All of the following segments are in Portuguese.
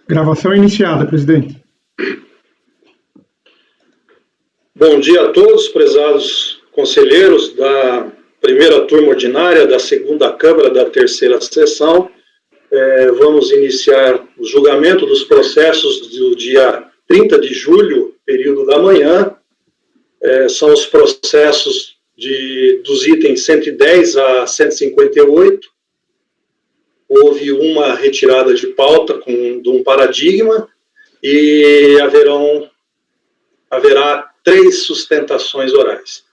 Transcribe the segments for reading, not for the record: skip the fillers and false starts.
Gravação iniciada, presidente. Bom dia a todos, prezados conselheiros da primeira turma ordinária da segunda Câmara da terceira sessão. Vamos iniciar o julgamento dos processos do dia 30 de julho, período da manhã. São os processos dos itens 110 a 158. Houve uma retirada de pauta de um paradigma e haverá 3 sustentações orais.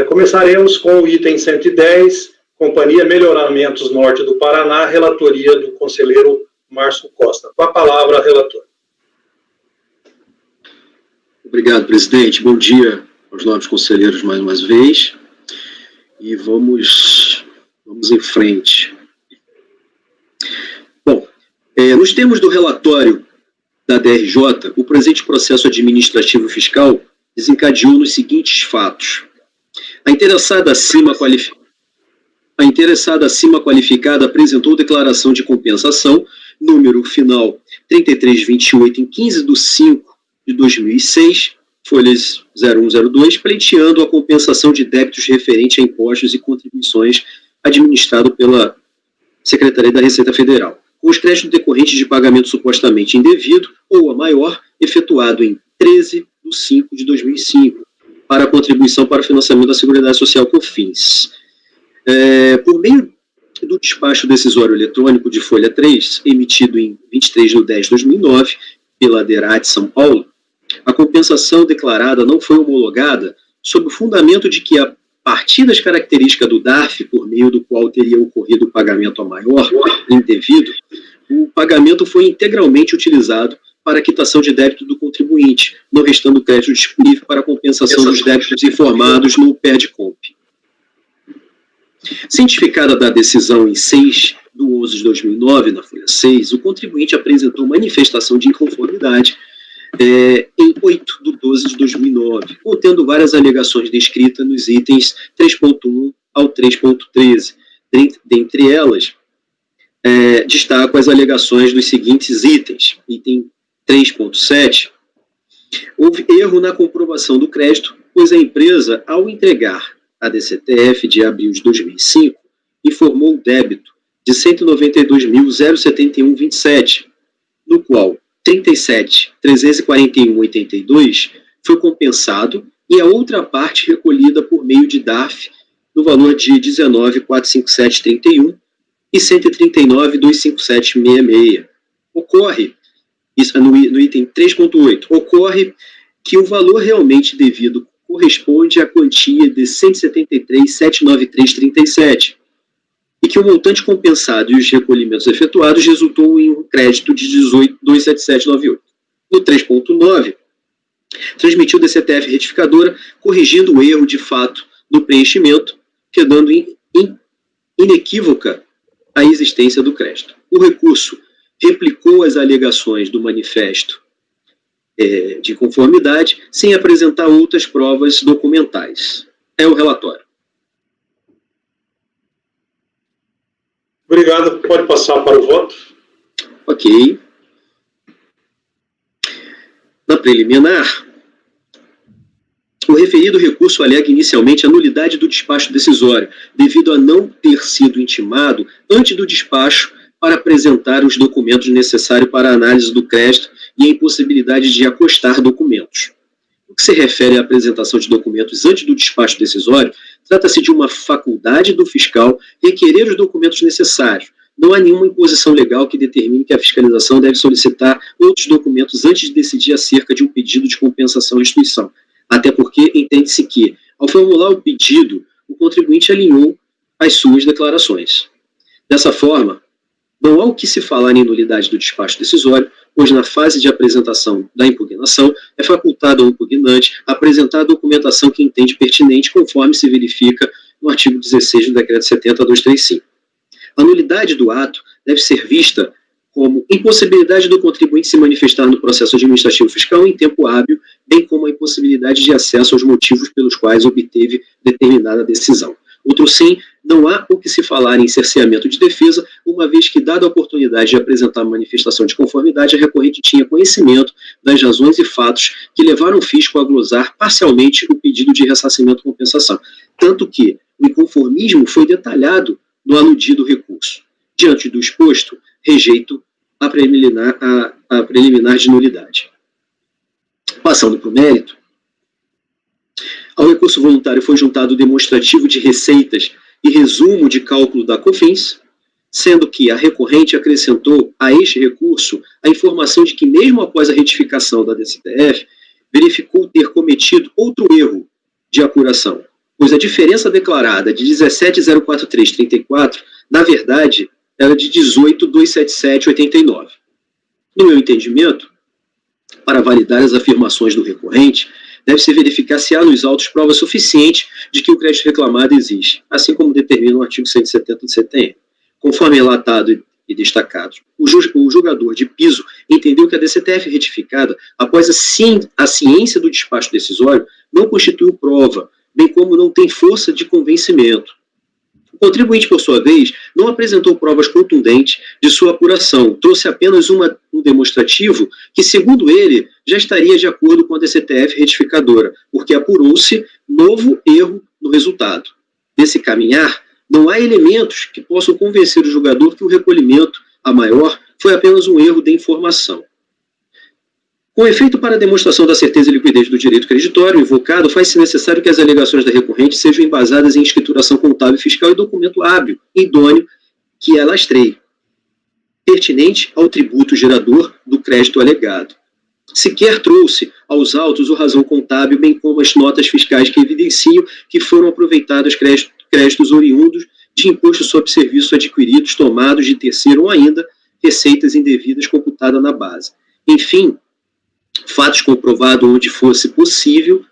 Começaremos com o item 110, Companhia Melhoramentos Norte do Paraná, relatoria do conselheiro Márcio Costa. Com a palavra, relator. Obrigado, presidente. Bom dia aos novos conselheiros mais uma vez. E vamos em frente. Bom, nos termos do relatório da DRJ, o presente processo administrativo fiscal desencadeou nos seguintes fatos. A interessada acima qualificada apresentou declaração de compensação, número final 3328, em 15/5/2006, folhas 0102, pleiteando a compensação de débitos referente a impostos e contribuições administrado pela Secretaria da Receita Federal, com os créditos decorrentes de pagamento supostamente indevido ou a maior, efetuado em 13/5/2005, para a contribuição para o financiamento da Seguridade Social COFINS. Por meio do despacho decisório eletrônico de folha 3, emitido em 23/10/2009, pela DERAT São Paulo, a compensação declarada não foi homologada sob o fundamento de que, a partir das características do DARF, por meio do qual teria ocorrido o pagamento a maior indevido, o pagamento foi integralmente utilizado para a quitação de débito do contribuinte, não restando crédito disponível para a compensação dos débitos informados no PERDCOMP. Cientificada da decisão em 6/11/2009, na folha 6, o contribuinte apresentou manifestação de inconformidade em 8/12/2009, contendo várias alegações descritas nos itens 3.1 ao 3.13. Dentre elas, destaco as alegações dos seguintes itens. Item 3.7, houve erro na comprovação do crédito, pois a empresa, ao entregar a DCTF de abril de 2005, informou o débito de R$ 192.071,27, no qual 37.341,82 foi compensado e a outra parte recolhida por meio de DARF no valor de R$ 19.457,31 e R$ 139.257,66. Ocorre, isso no item 3.8, ocorre que o valor realmente devido corresponde à quantia de R$ 173.793,37 e que o montante compensado e os recolhimentos efetuados resultou em um crédito de R$ 18.277,98. No 3.9, transmitiu DCTF retificadora, corrigindo o erro de fato no preenchimento, quedando inequívoca a existência do crédito. O recurso replicou as alegações do manifesto de conformidade, sem apresentar outras provas documentais. É o relatório. Obrigado. Pode passar para o voto. Ok. Na preliminar, o referido recurso alega inicialmente a nulidade do despacho decisório, devido a não ter sido intimado antes do despacho para apresentar os documentos necessários para a análise do crédito e a impossibilidade de acostar documentos. No que se refere à apresentação de documentos antes do despacho decisório, trata-se de uma faculdade do fiscal requerer os documentos necessários. Não há nenhuma imposição legal que determine que a fiscalização deve solicitar outros documentos antes de decidir acerca de um pedido de compensação à instituição. Até porque entende-se que, ao formular o pedido, o contribuinte alinhou as suas declarações. Dessa forma, não há o que se falar em nulidade do despacho decisório, pois na fase de apresentação da impugnação é facultado ao impugnante apresentar a documentação que entende pertinente, conforme se verifica no artigo 16 do Decreto 70.235. A nulidade do ato deve ser vista como impossibilidade do contribuinte se manifestar no processo administrativo fiscal em tempo hábil, bem como a impossibilidade de acesso aos motivos pelos quais obteve determinada decisão. Outro sim, não há o que se falar em cerceamento de defesa, uma vez que, dada a oportunidade de apresentar manifestação de conformidade, a recorrente tinha conhecimento das razões e fatos que levaram o fisco a glosar parcialmente o pedido de ressarcimento e compensação, tanto que o inconformismo foi detalhado no aludido recurso. Diante do exposto, rejeito a preliminar de nulidade. Passando para o mérito, ao recurso voluntário foi juntado o demonstrativo de receitas e resumo de cálculo da COFINS, sendo que a recorrente acrescentou a este recurso a informação de que, mesmo após a retificação da DCTF, verificou ter cometido outro erro de apuração, pois a diferença declarada de 17.043,34, na verdade, era de 18.277,89. No meu entendimento, para validar as afirmações do recorrente, deve-se verificar se há nos autos prova suficiente de que o crédito reclamado existe, assim como determina o artigo 170 do CTN. Conforme relatado e destacado, o julgador de piso entendeu que a DCTF retificada, após a ciência do despacho decisório, não constituiu prova, bem como não tem força de convencimento. O contribuinte, por sua vez, não apresentou provas contundentes de sua apuração, trouxe apenas um demonstrativo que, segundo ele, já estaria de acordo com a DCTF retificadora, porque apurou-se novo erro no resultado. Nesse caminhar, não há elementos que possam convencer o julgador que o recolhimento, a maior, foi apenas um erro de informação. Com efeito para a demonstração da certeza e liquidez do direito creditório invocado, faz-se necessário que as alegações da recorrente sejam embasadas em escrituração contábil, fiscal e documento hábil e idôneo que ela lastreie, pertinente ao tributo gerador do crédito alegado. Sequer trouxe aos autos a razão contábil, bem como as notas fiscais que evidenciam que foram aproveitados créditos oriundos de imposto sobre serviços adquiridos, tomados de terceiro ou ainda receitas indevidas computadas na base. Enfim, fatos comprovados onde fosse possível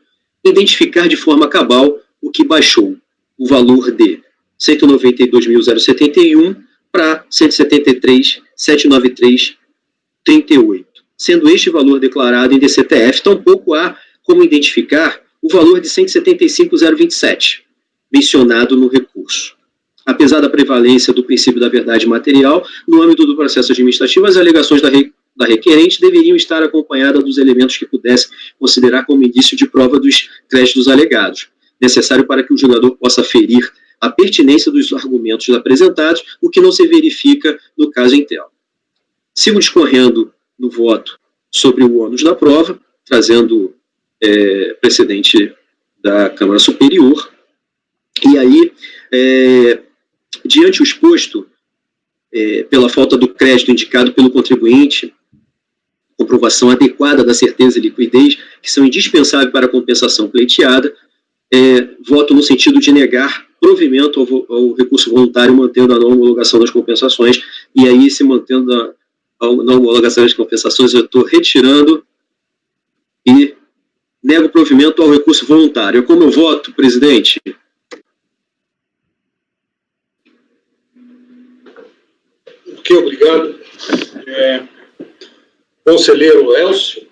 identificar de forma cabal o que baixou o valor de 192.071 para 173.793,38. Sendo este valor declarado em DCTF, tampouco há como identificar o valor de 175.027, mencionado no recurso. Apesar da prevalência do princípio da verdade material, no âmbito do processo administrativo, as alegações da requerente deveriam estar acompanhadas dos elementos que pudessem considerar como indício de prova dos créditos alegados, necessário para que o julgador possa aferir a pertinência dos argumentos apresentados, o que não se verifica no caso em tela. Sigo discorrendo no voto sobre o ônus da prova, trazendo precedente da Câmara Superior, e aí, diante o exposto, pela falta do crédito indicado pelo contribuinte, comprovação adequada da certeza e liquidez, que são indispensáveis para a compensação pleiteada, voto no sentido de negar provimento ao recurso voluntário, mantendo a não homologação das compensações, e aí, se mantendo a não homologação das compensações, eu estou retirando e nego provimento ao recurso voluntário. Como eu voto, presidente? Ok, obrigado. Conselheiro Elcio.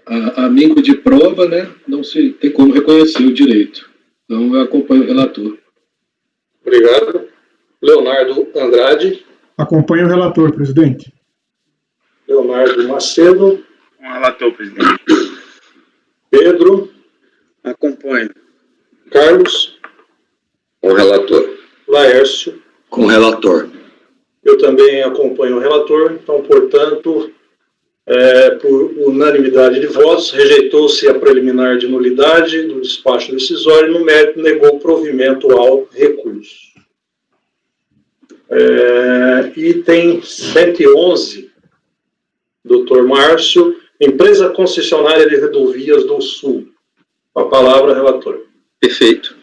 Amigo de prova, né, não se tem como reconhecer o direito. Então, eu acompanho o relator. Obrigado. Leonardo Andrade. Acompanho o relator, presidente. Leonardo Macedo. Com o relator, presidente. Pedro. Acompanho. Carlos. Com o relator. Laércio. Com o relator. Eu também acompanho o relator, então, portanto, por unanimidade de votos, rejeitou-se a preliminar de nulidade do despacho decisório e, no mérito, negou provimento ao recurso. Item 111, doutor Márcio, Empresa Concessionária de Rodovias do Sul. Com a palavra, relator. Perfeito.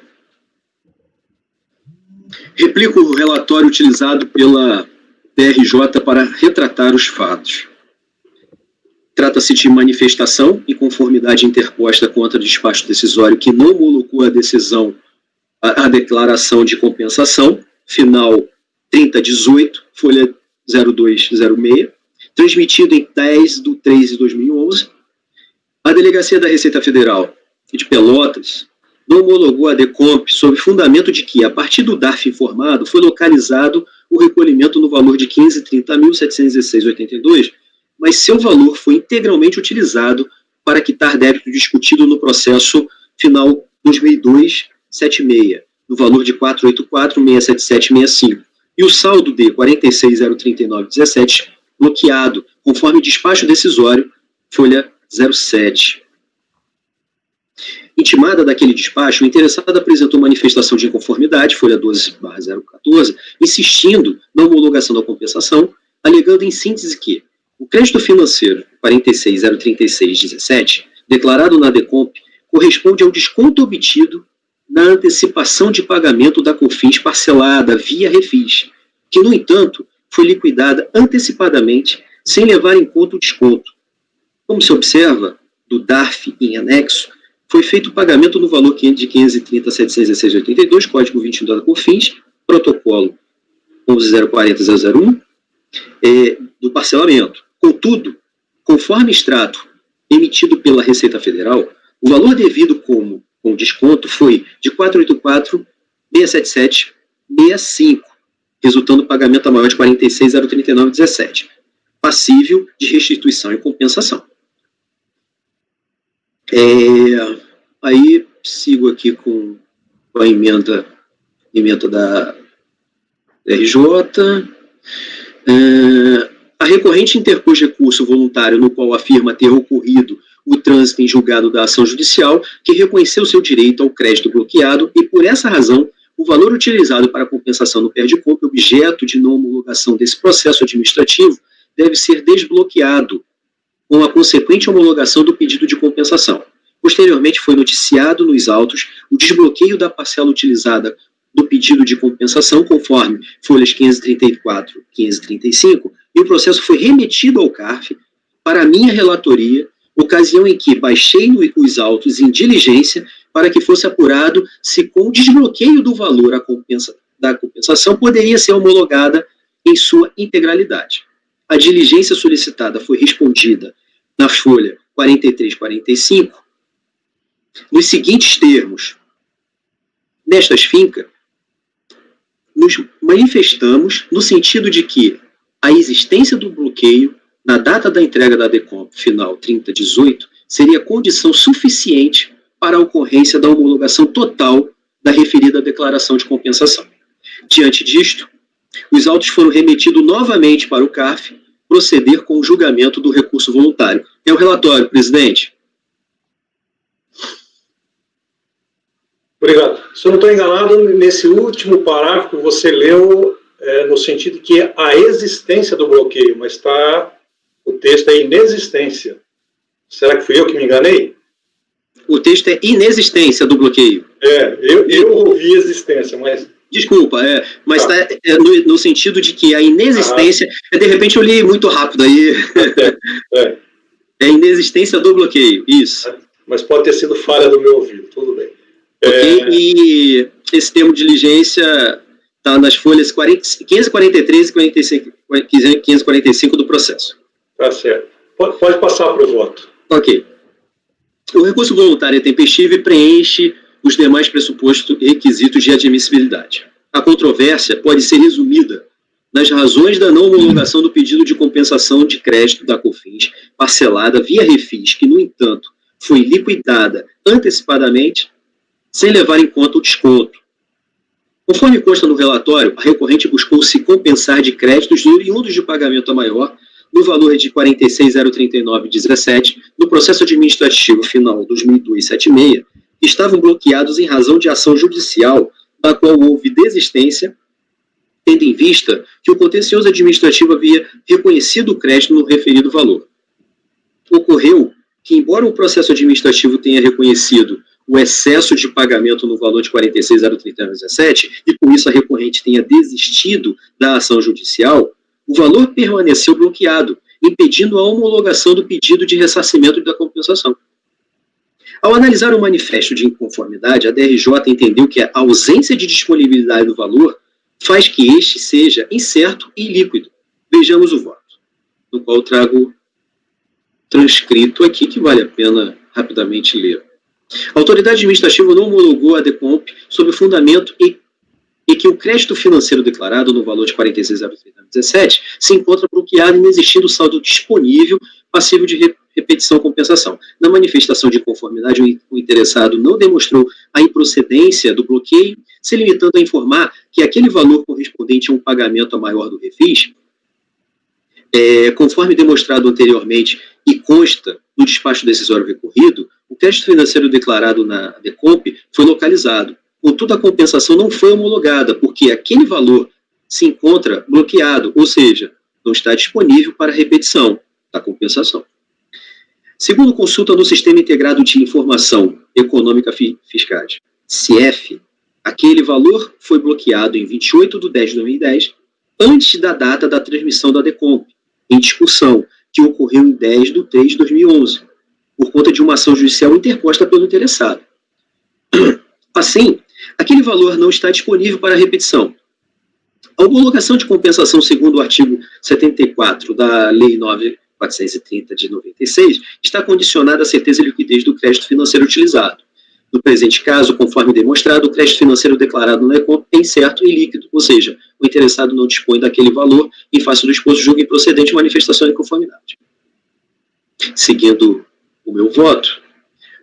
Replico o relatório utilizado pela PRJ para retratar os fatos. Trata-se de manifestação e conformidade interposta contra o despacho decisório que não homologou a decisão, a declaração de compensação, final 3018, folha 0206, transmitido em 10/3/2011. A Delegacia da Receita Federal de Pelotas não homologou a DECOMP sob fundamento de que, a partir do DARF informado, foi localizado o recolhimento no valor de R$ 530.716,82, mas seu valor foi integralmente utilizado para quitar débito discutido no processo final 2002-76, no valor de R$ 484.677,65, e o saldo de R$ 46.039,17 bloqueado, conforme despacho decisório, folha 07. Intimada daquele despacho, o interessado apresentou manifestação de inconformidade, folha 12/014, insistindo na homologação da compensação, alegando em síntese que o crédito financeiro 46.036,17, declarado na DECOMP, corresponde ao desconto obtido na antecipação de pagamento da COFINS parcelada via refis, que, no entanto, foi liquidada antecipadamente sem levar em conta o desconto. Como se observa do DARF em anexo, foi feito o pagamento no valor de R$ 530.716,82, código 21 da COFINS, protocolo 11.040.001, do parcelamento. Contudo, conforme extrato emitido pela Receita Federal, o valor devido com desconto foi de R$ 484.677,65, resultando no pagamento a maior de R$ 46.039,17, passível de restituição e compensação. Aí sigo aqui com a emenda da RJ. A recorrente interpôs recurso voluntário no qual afirma ter ocorrido o trânsito em julgado da ação judicial, que reconheceu seu direito ao crédito bloqueado e, por essa razão, o valor utilizado para a compensação no perde-compra, objeto de não homologação desse processo administrativo, deve ser desbloqueado com a consequente homologação do pedido de compensação. Posteriormente, foi noticiado nos autos o desbloqueio da parcela utilizada do pedido de compensação, conforme folhas 534 e 535, e o processo foi remetido ao CARF para a minha relatoria, ocasião em que baixei os autos em diligência para que fosse apurado se, com o desbloqueio do valor da compensação, poderia ser homologada em sua integralidade. A diligência solicitada foi respondida na folha 43/45, nos seguintes termos: nestas fincas, nos manifestamos no sentido de que a existência do bloqueio na data da entrega da DECOMP final 30/18 seria condição suficiente para a ocorrência da homologação total da referida declaração de compensação. Diante disto, os autos foram remetidos novamente para o CARF proceder com o julgamento do recurso voluntário. É o relatório, presidente. Obrigado. Se eu não estou enganado, nesse último parágrafo você leu no sentido que a existência do bloqueio, mas o texto é inexistência. Será que fui eu que me enganei? O texto é inexistência do bloqueio. Eu ouvi existência, mas... Desculpa, mas está no sentido de que a inexistência... De repente eu li muito rápido aí. É a inexistência do bloqueio, isso. Mas pode ter sido falha do meu ouvido, tudo bem. Ok, e esse termo de diligência está nas folhas 543 e 545 do processo. Tá certo. Pode passar para o voto. Ok. O recurso voluntário é tempestivo e preenche os demais pressupostos e requisitos de admissibilidade. A controvérsia pode ser resumida nas razões da não homologação do pedido de compensação de crédito da COFINS parcelada via refis, que, no entanto, foi liquidada antecipadamente, sem levar em conta o desconto. Conforme consta no relatório, a recorrente buscou se compensar de créditos oriundos de pagamento a maior no valor de R$ 46.039,17 no processo administrativo final 2002-76, que estavam bloqueados em razão de ação judicial da qual houve desistência, tendo em vista que o contencioso administrativo havia reconhecido o crédito no referido valor. Ocorreu que, embora o processo administrativo tenha reconhecido o excesso de pagamento no valor de R$ 46.039,17 e, com isso, a recorrente tenha desistido da ação judicial, o valor permaneceu bloqueado, impedindo a homologação do pedido de ressarcimento da compensação. Ao analisar o manifesto de inconformidade, a DRJ entendeu que a ausência de disponibilidade do valor faz que este seja incerto e ilíquido. Vejamos o voto, no qual trago transcrito aqui, que vale a pena rapidamente ler. A autoridade administrativa não homologou a DECOMP sob o fundamento e que o crédito financeiro declarado no valor de 46,017 se encontra bloqueado, inexistindo saldo disponível passível de repetição ou compensação. Na manifestação de conformidade, o interessado não demonstrou a improcedência do bloqueio, se limitando a informar que aquele valor correspondente a um pagamento a maior do refis, conforme demonstrado anteriormente e consta no despacho decisório recorrido, o crédito financeiro declarado na DECOMP foi localizado. Contudo, a compensação não foi homologada, porque aquele valor se encontra bloqueado, ou seja, não está disponível para repetição da compensação. Segundo consulta no Sistema Integrado de Informação Econômica Fiscais, CIEF, aquele valor foi bloqueado em 28/10/2010, antes da data da transmissão da DECOMP, em discussão, que ocorreu em 10/3/2011, por conta de uma ação judicial interposta pelo interessado. Assim, aquele valor não está disponível para repetição. A homologação de compensação segundo o artigo 74 da Lei 9.430 de 96 está condicionada à certeza e liquidez do crédito financeiro utilizado. No presente caso, conforme demonstrado, o crédito financeiro declarado no DECOMP é incerto e líquido, ou seja, o interessado não dispõe daquele valor e, em face do exposto, julga improcedente manifestação de inconformidade. Seguindo o meu voto,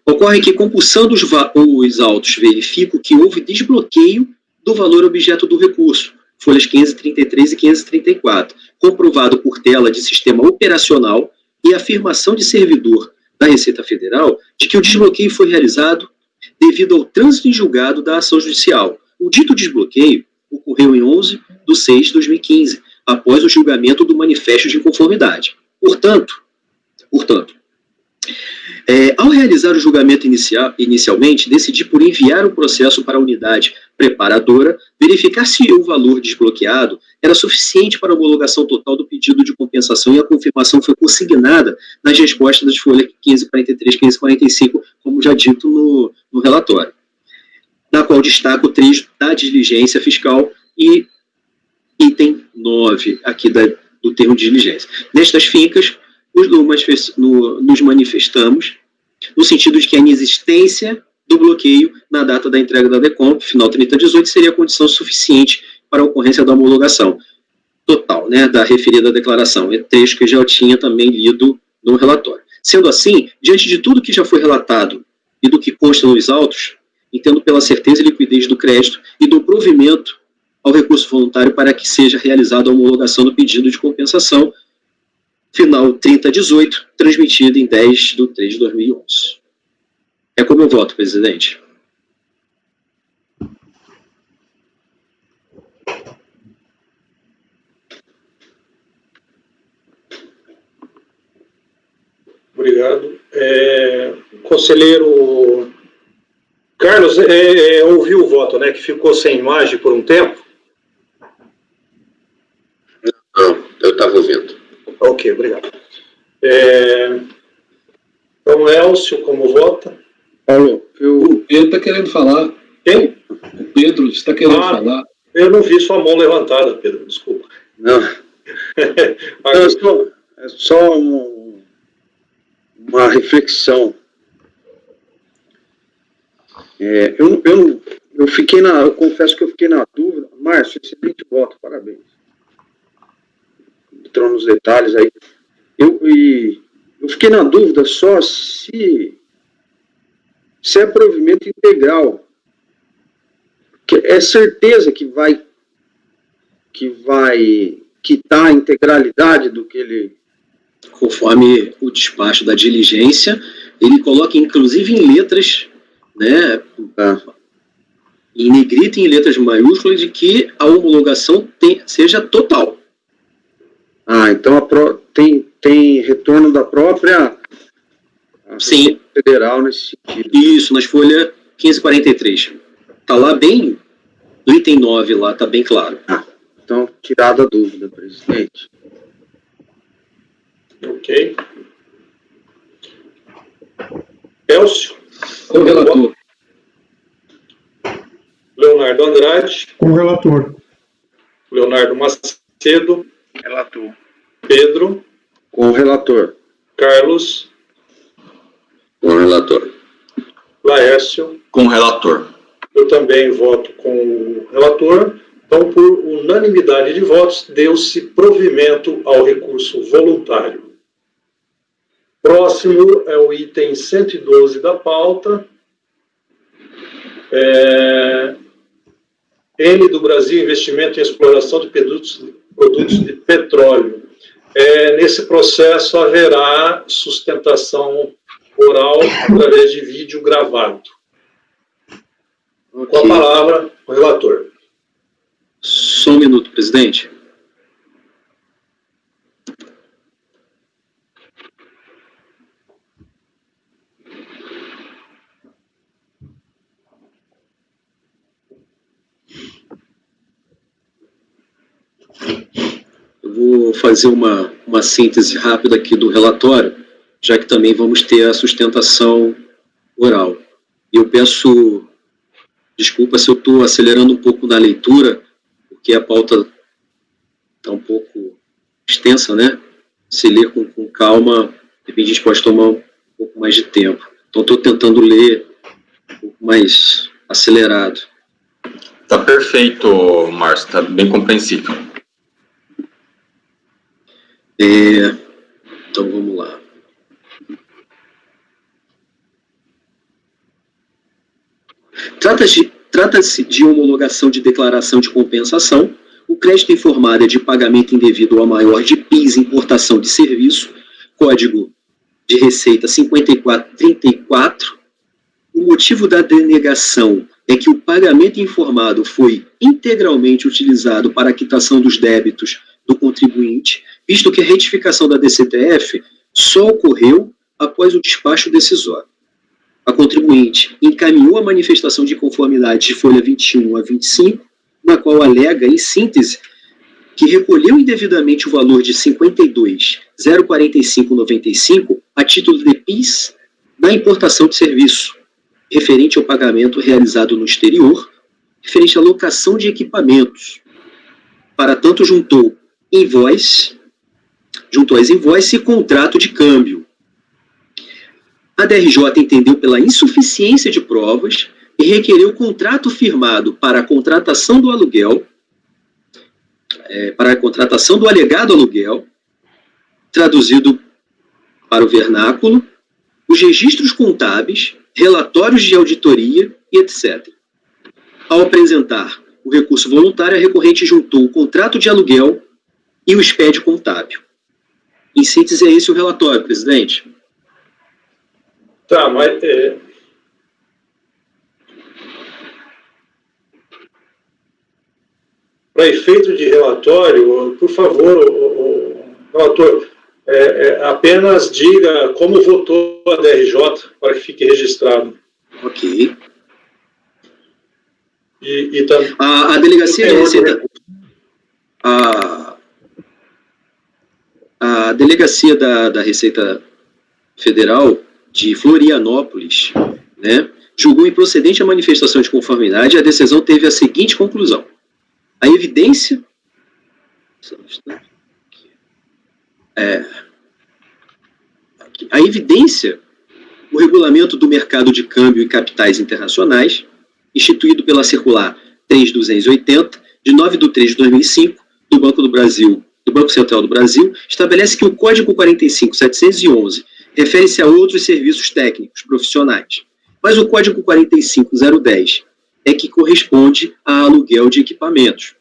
ocorre que, compulsando os autos, verifico que houve desbloqueio do valor objeto do recurso, folhas 533 e 534, comprovado por tela de sistema operacional e afirmação de servidor da Receita Federal de que o desbloqueio foi realizado devido ao trânsito em julgado da ação judicial. O dito desbloqueio ocorreu em 11/6/2015, após o julgamento do manifesto de inconformidade. Portanto, ao realizar o julgamento inicialmente, decidi por enviar o processo para a unidade preparadora, verificar se o valor desbloqueado era suficiente para a homologação total do pedido de compensação, e a confirmação foi consignada nas respostas das folhas 1543 e 1545, como já dito no relatório, na qual destaco o trecho da diligência fiscal e item 9 aqui do termo de diligência. Nestas fincas, nos manifestamos no sentido de que a inexistência do bloqueio na data da entrega da DECOMP, final 30/18, seria condição suficiente para a ocorrência da homologação total, da referida declaração, trecho que eu já tinha também lido no relatório. Sendo assim, diante de tudo que já foi relatado e do que consta nos autos, entendo pela certeza e liquidez do crédito e do provimento ao recurso voluntário para que seja realizada a homologação do pedido de compensação, final 30/18, transmitido em 10/3/2011. É como eu voto, presidente. Obrigado. Conselheiro Carlos, ouviu o voto, que ficou sem imagem por um tempo? Não, eu estava ouvindo. Ok, obrigado. Então, Elcio, como vota? Paulo, o Pedro está querendo falar. Quem? O Pedro está querendo falar. Eu não vi sua mão levantada, Pedro, desculpa. Não, é só uma reflexão. Eu confesso que eu fiquei na dúvida. Márcio, excelente voto, parabéns. Entrou nos detalhes aí. Eu fiquei na dúvida só se é provimento integral. Que é certeza que vai quitar a integralidade do que ele... Conforme o despacho da diligência, ele coloca inclusive em letras, em negrito e em letras maiúsculas, de que a homologação seja total. Então tem retorno da própria Sim. Federal nesse sentido. Isso, nas folhas 1543. Está lá bem, no item 9 lá, está bem claro. Então, tirada a dúvida, presidente. Ok. Elcio? Com o relator. Leonardo Andrade? Com o relator. Leonardo Macedo? Relator. Pedro? Com o relator. Carlos? Com o relator. Laércio. Com o relator. Eu também voto com o relator. Então, por unanimidade de votos, deu-se provimento ao recurso voluntário. Próximo é o item 112 da pauta. N do Brasil, investimento em exploração de produtos de petróleo. Nesse processo haverá sustentação oral através de vídeo gravado. Com a palavra, o relator. Só um minuto, presidente. Eu vou fazer uma síntese rápida aqui do relatório, já que também vamos ter a sustentação oral. E eu peço desculpa se eu estou acelerando um pouco na leitura, porque a pauta está um pouco extensa, né? Se ler com calma, de repente a gente pode tomar um pouco mais de tempo. Então, estou tentando ler um pouco mais acelerado. Tá perfeito, Márcio, tá bem compreensível. Então, vamos lá. Trata-se de homologação de declaração de compensação. O crédito informado é de pagamento indevido ao maior de PIS, importação de serviço, código de receita 5434. O motivo da denegação é que o pagamento informado foi integralmente utilizado para a quitação dos débitos do contribuinte, visto que a retificação da DCTF só ocorreu após o despacho decisório. A contribuinte encaminhou a manifestação de conformidade de folha 21 a 25, na qual alega, em síntese, que recolheu indevidamente o valor de R$ 52.045,95 a título de PIS na importação de serviço, referente ao pagamento realizado no exterior, referente à locação de equipamentos. Para tanto, juntou às invoice e contrato de câmbio. A DRJ entendeu pela insuficiência de provas e requereu contrato firmado para a contratação do aluguel, para a contratação do alegado aluguel, traduzido para o vernáculo, os registros contábeis, relatórios de auditoria e etc. Ao apresentar o recurso voluntário, a recorrente juntou o contrato de aluguel e o expédio contábil. Em síntese, é esse o relatório, presidente. Tá, mas... Para efeito de relatório, por favor, o relator, apenas diga como votou a DRJ, para que fique registrado. Ok. A delegacia de Receita... A delegacia da Receita Federal de Florianópolis, né, julgou improcedente a manifestação de conformidade e a decisão teve a seguinte conclusão. A evidência... o regulamento do mercado de câmbio e capitais internacionais, instituído pela circular 3280, de 9/3/2005, do Banco do Brasil, do Banco Central do Brasil, estabelece que o Código 45.711 refere-se a outros serviços técnicos profissionais, mas o Código 45.010 é que corresponde a aluguel de equipamentos.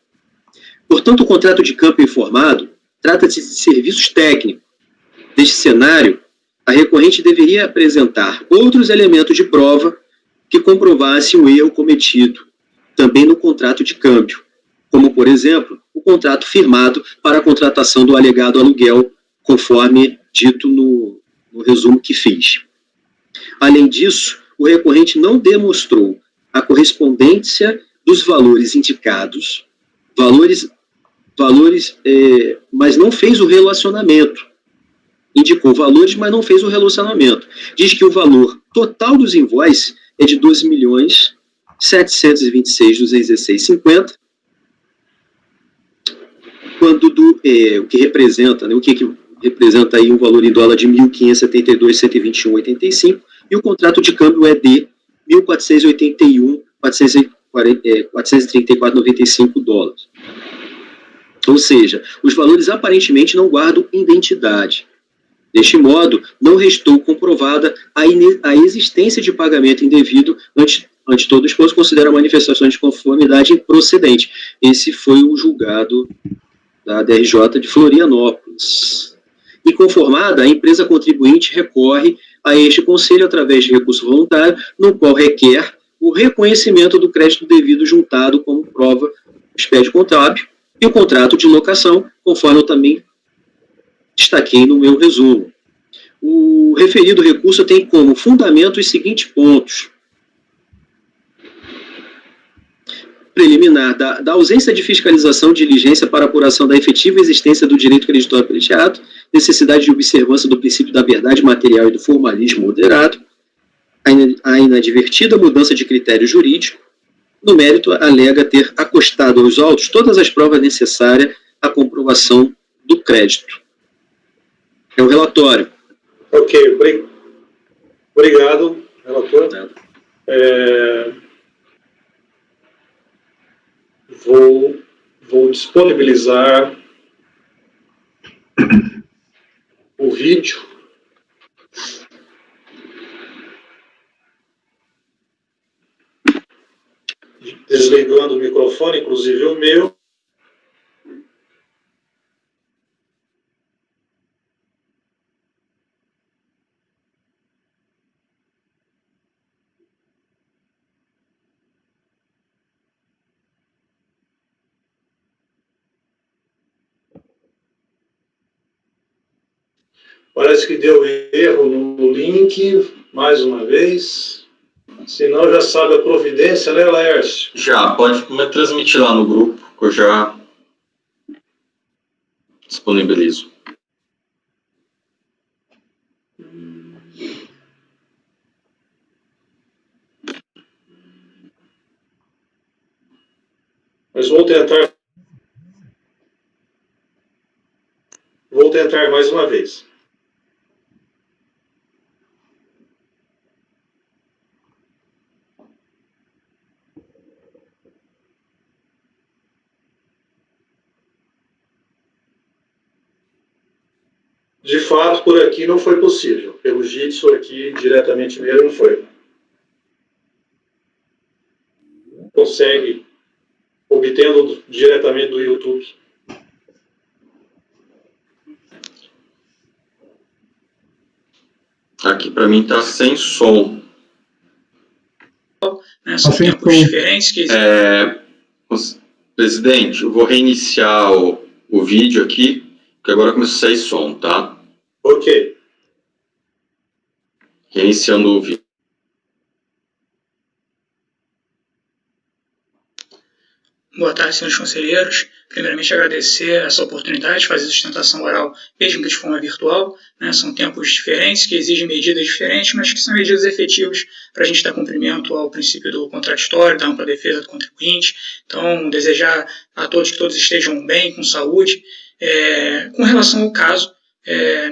Portanto, o contrato de câmbio informado trata-se de serviços técnicos. Neste cenário, a recorrente deveria apresentar outros elementos de prova que comprovassem o erro cometido, também no contrato de câmbio, como, por exemplo, o contrato firmado para a contratação do alegado aluguel, conforme dito no resumo que fiz. Além disso, o recorrente não demonstrou a correspondência dos valores indicados, mas não fez o relacionamento. Indicou valores, mas não fez o relacionamento. Diz que o valor total dos invoices é de R$ 12.726.216,50, quando o que representa, né, o que representa aí um valor em dólar de 1.572.121,85, e o contrato de câmbio é de 1.481.434,95 dólares. Ou seja, os valores aparentemente não guardam identidade. Deste modo, não restou comprovada a existência de pagamento indevido ante todo o exposto, considera a manifestação de conformidade improcedente. Esse foi o julgado da DRJ de Florianópolis. Inconformada, a empresa contribuinte recorre a este conselho através de recurso voluntário, no qual requer o reconhecimento do crédito devido juntado como prova do expédio contábil e o contrato de locação, conforme eu também destaquei no meu resumo. O referido recurso tem como fundamento os seguintes pontos. Preliminar, da ausência de fiscalização de diligência para apuração da efetiva existência do direito creditório pleiteado, necessidade de observância do princípio da verdade material e do formalismo moderado, a inadvertida mudança de critério jurídico, no mérito, alega ter acostado aos autos todas as provas necessárias à comprovação do crédito. É o relatório. Ok, obrigado, relator. Vou disponibilizar o vídeo desligando o microfone, inclusive o meu. Parece que deu erro no link, mais uma vez. Se não, já sabe a providência, né, Laércio? Já, pode me transmitir lá no grupo, que eu já disponibilizo. Mas vou tentar mais uma vez. De fato, por aqui não foi possível. Pelo Jitsu aqui, diretamente nele, não foi. Consegue, obtendo diretamente do YouTube. Aqui para mim está sem som. Né, são tempos diferentes que Presidente, eu vou reiniciar o vídeo aqui, porque agora começou a sair som, tá? Ok. Reiniciando o vídeo. Boa tarde, senhores conselheiros. Primeiramente, agradecer essa oportunidade de fazer sustentação oral, mesmo que de forma virtual. Né? São tempos diferentes, que exigem medidas diferentes, mas que são medidas efetivas para a gente dar cumprimento ao princípio do contraditório, da ampla defesa do contribuinte. Então, desejar a todos que todos estejam bem, com saúde. Com relação ao caso,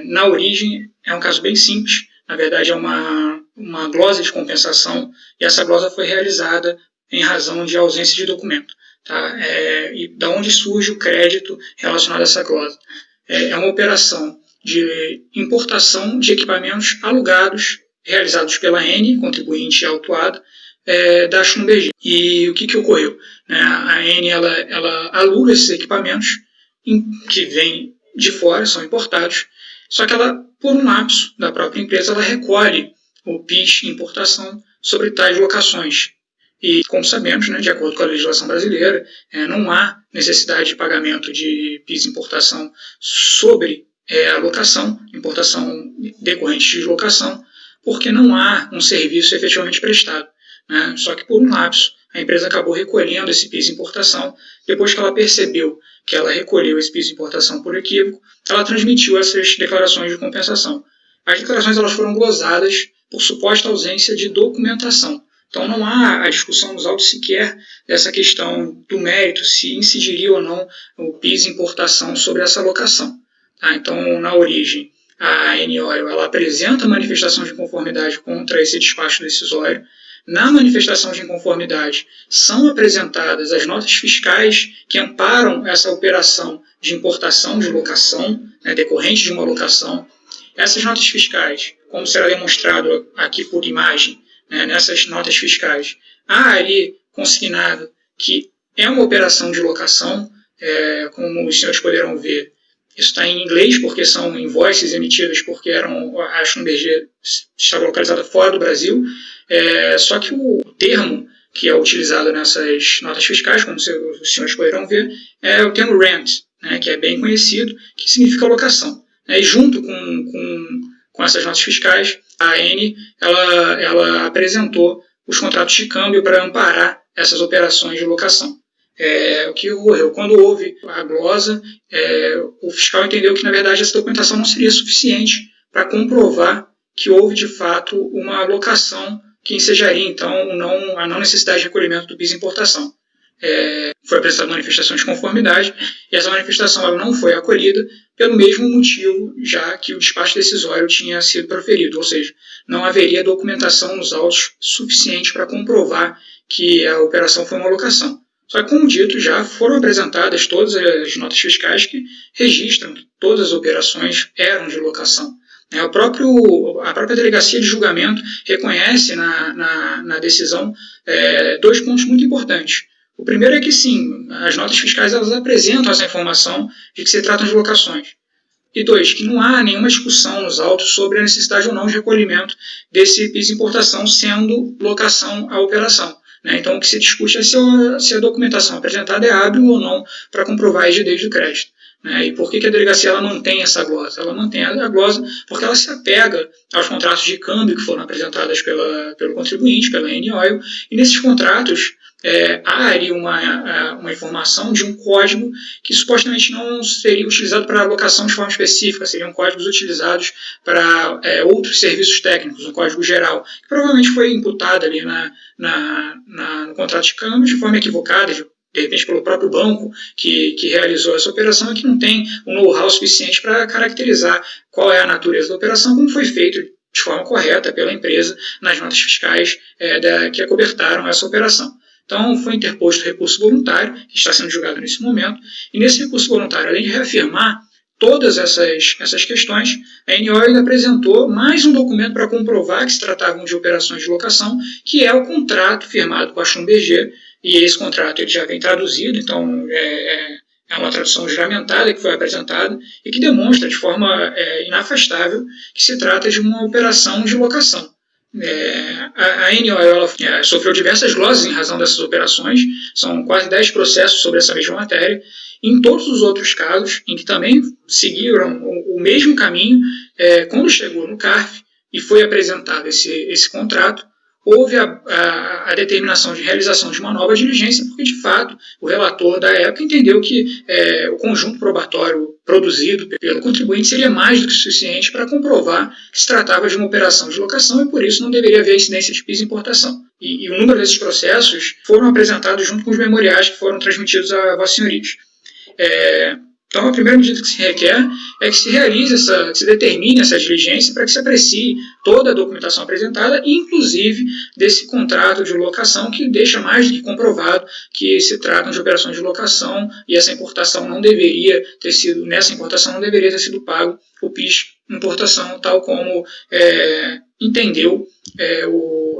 na origem, é um caso bem simples. Na verdade, é uma glosa de compensação, e essa glosa foi realizada em razão de ausência de documento. Tá? E da onde surge o crédito relacionado a essa glosa? É uma operação de importação de equipamentos alugados, realizados pela Eni, contribuinte autuado, da Schlumberger. E o que ocorreu? A Eni ela aluga esses equipamentos que vêm de fora, são importados, só que ela, por um lapso da própria empresa, ela recolhe o PIS importação sobre tais locações. E, como sabemos, de acordo com a legislação brasileira, não há necessidade de pagamento de PIS importação sobre a locação, importação decorrente de locação, porque não há um serviço efetivamente prestado. Só que, por um lapso, a empresa acabou recolhendo esse PIS importação. Depois que ela percebeu que ela recolheu esse PIS importação por equívoco, ela transmitiu essas declarações de compensação. As declarações elas foram glosadas por suposta ausência de documentação. Então, não há a discussão nos autos sequer dessa questão do mérito, se incidiria ou não o PIS importação sobre essa locação. Tá? Então, na origem, a Eni Oil ela apresenta manifestação de conformidade contra esse despacho decisório. na manifestação de inconformidade são apresentadas as notas fiscais que amparam essa operação de importação de locação, né, decorrente de uma locação. Essas notas fiscais, como será demonstrado aqui por imagem, né, nessas notas fiscais, há ali consignado que é uma operação de locação, como os senhores poderão ver. Isso está em inglês, porque são invoices emitidas porque a Schlumberger estava localizada fora do Brasil, só que o termo que é utilizado nessas notas fiscais, como os senhores poderão ver, é o termo rent, né, que é bem conhecido, que significa locação. E junto com essas notas fiscais, a AN ela apresentou os contratos de câmbio para amparar essas operações de locação. O que ocorreu? Quando houve a glosa, o fiscal entendeu que, na verdade, essa documentação não seria suficiente para comprovar que houve, de fato, uma locação que ensejaria, então, a não necessidade de recolhimento do PIS importação. Foi apresentada manifestação de conformidade e essa manifestação ela não foi acolhida pelo mesmo motivo, já que o despacho decisório tinha sido proferido, ou seja, não haveria documentação nos autos suficiente para comprovar que a operação foi uma locação. Só que, como dito, já foram apresentadas todas as notas fiscais que registram que todas as operações eram de locação. A própria delegacia de julgamento reconhece na decisão dois pontos muito importantes. O primeiro é que, sim, as notas fiscais elas apresentam essa informação de que se tratam de locações. E dois, que não há nenhuma discussão nos autos sobre a necessidade ou não de recolhimento desse PIS importação sendo locação à operação. Então, o que se discute é se a documentação apresentada é hábil ou não para comprovar a rigidez do crédito. E por que a delegacia ela mantém essa glosa? Ela mantém a glosa porque ela se apega aos contratos de câmbio que foram apresentados pelo contribuinte, pela AN-Oil, e nesses contratos há ali uma informação de um código que supostamente não seria utilizado para alocação de forma específica, seriam códigos utilizados para outros serviços técnicos, um código geral, que provavelmente foi imputado ali no contrato de câmbio de forma equivocada, de repente pelo próprio banco que realizou essa operação e que não tem um know-how suficiente para caracterizar qual é a natureza da operação, como foi feito de forma correta pela empresa nas notas fiscais que acobertaram essa operação. Então, foi interposto recurso voluntário, que está sendo julgado nesse momento, e nesse recurso voluntário, além de reafirmar todas essas questões, a AN-Oil apresentou mais um documento para comprovar que se tratavam de operações de locação, que é o contrato firmado com a Schlumberger, e esse contrato ele já vem traduzido, então é uma tradução juramentada que foi apresentada e que demonstra de forma inafastável que se trata de uma operação de locação. A AN-Oil sofreu diversas glosas em razão dessas operações, são quase 10 processos sobre essa mesma matéria. Em todos os outros casos, em que também seguiram o mesmo caminho, quando chegou no CARF e foi apresentado esse contrato, houve a determinação de realização de uma nova diligência, porque, de fato, o relator da época entendeu que o conjunto probatório produzido pelo contribuinte seria mais do que suficiente para comprovar que se tratava de uma operação de locação e, por isso, não deveria haver incidência de PIS importação. E o número desses processos foram apresentados junto com os memoriais que foram transmitidos a Vossas Senhorias. Então, a primeira medida que se requer é que se realize que se determine essa diligência para que se aprecie toda a documentação apresentada, inclusive desse contrato de locação que deixa mais do que comprovado que se tratam de operações de locação e nessa importação não deveria ter sido pago o PIS importação, tal como entendeu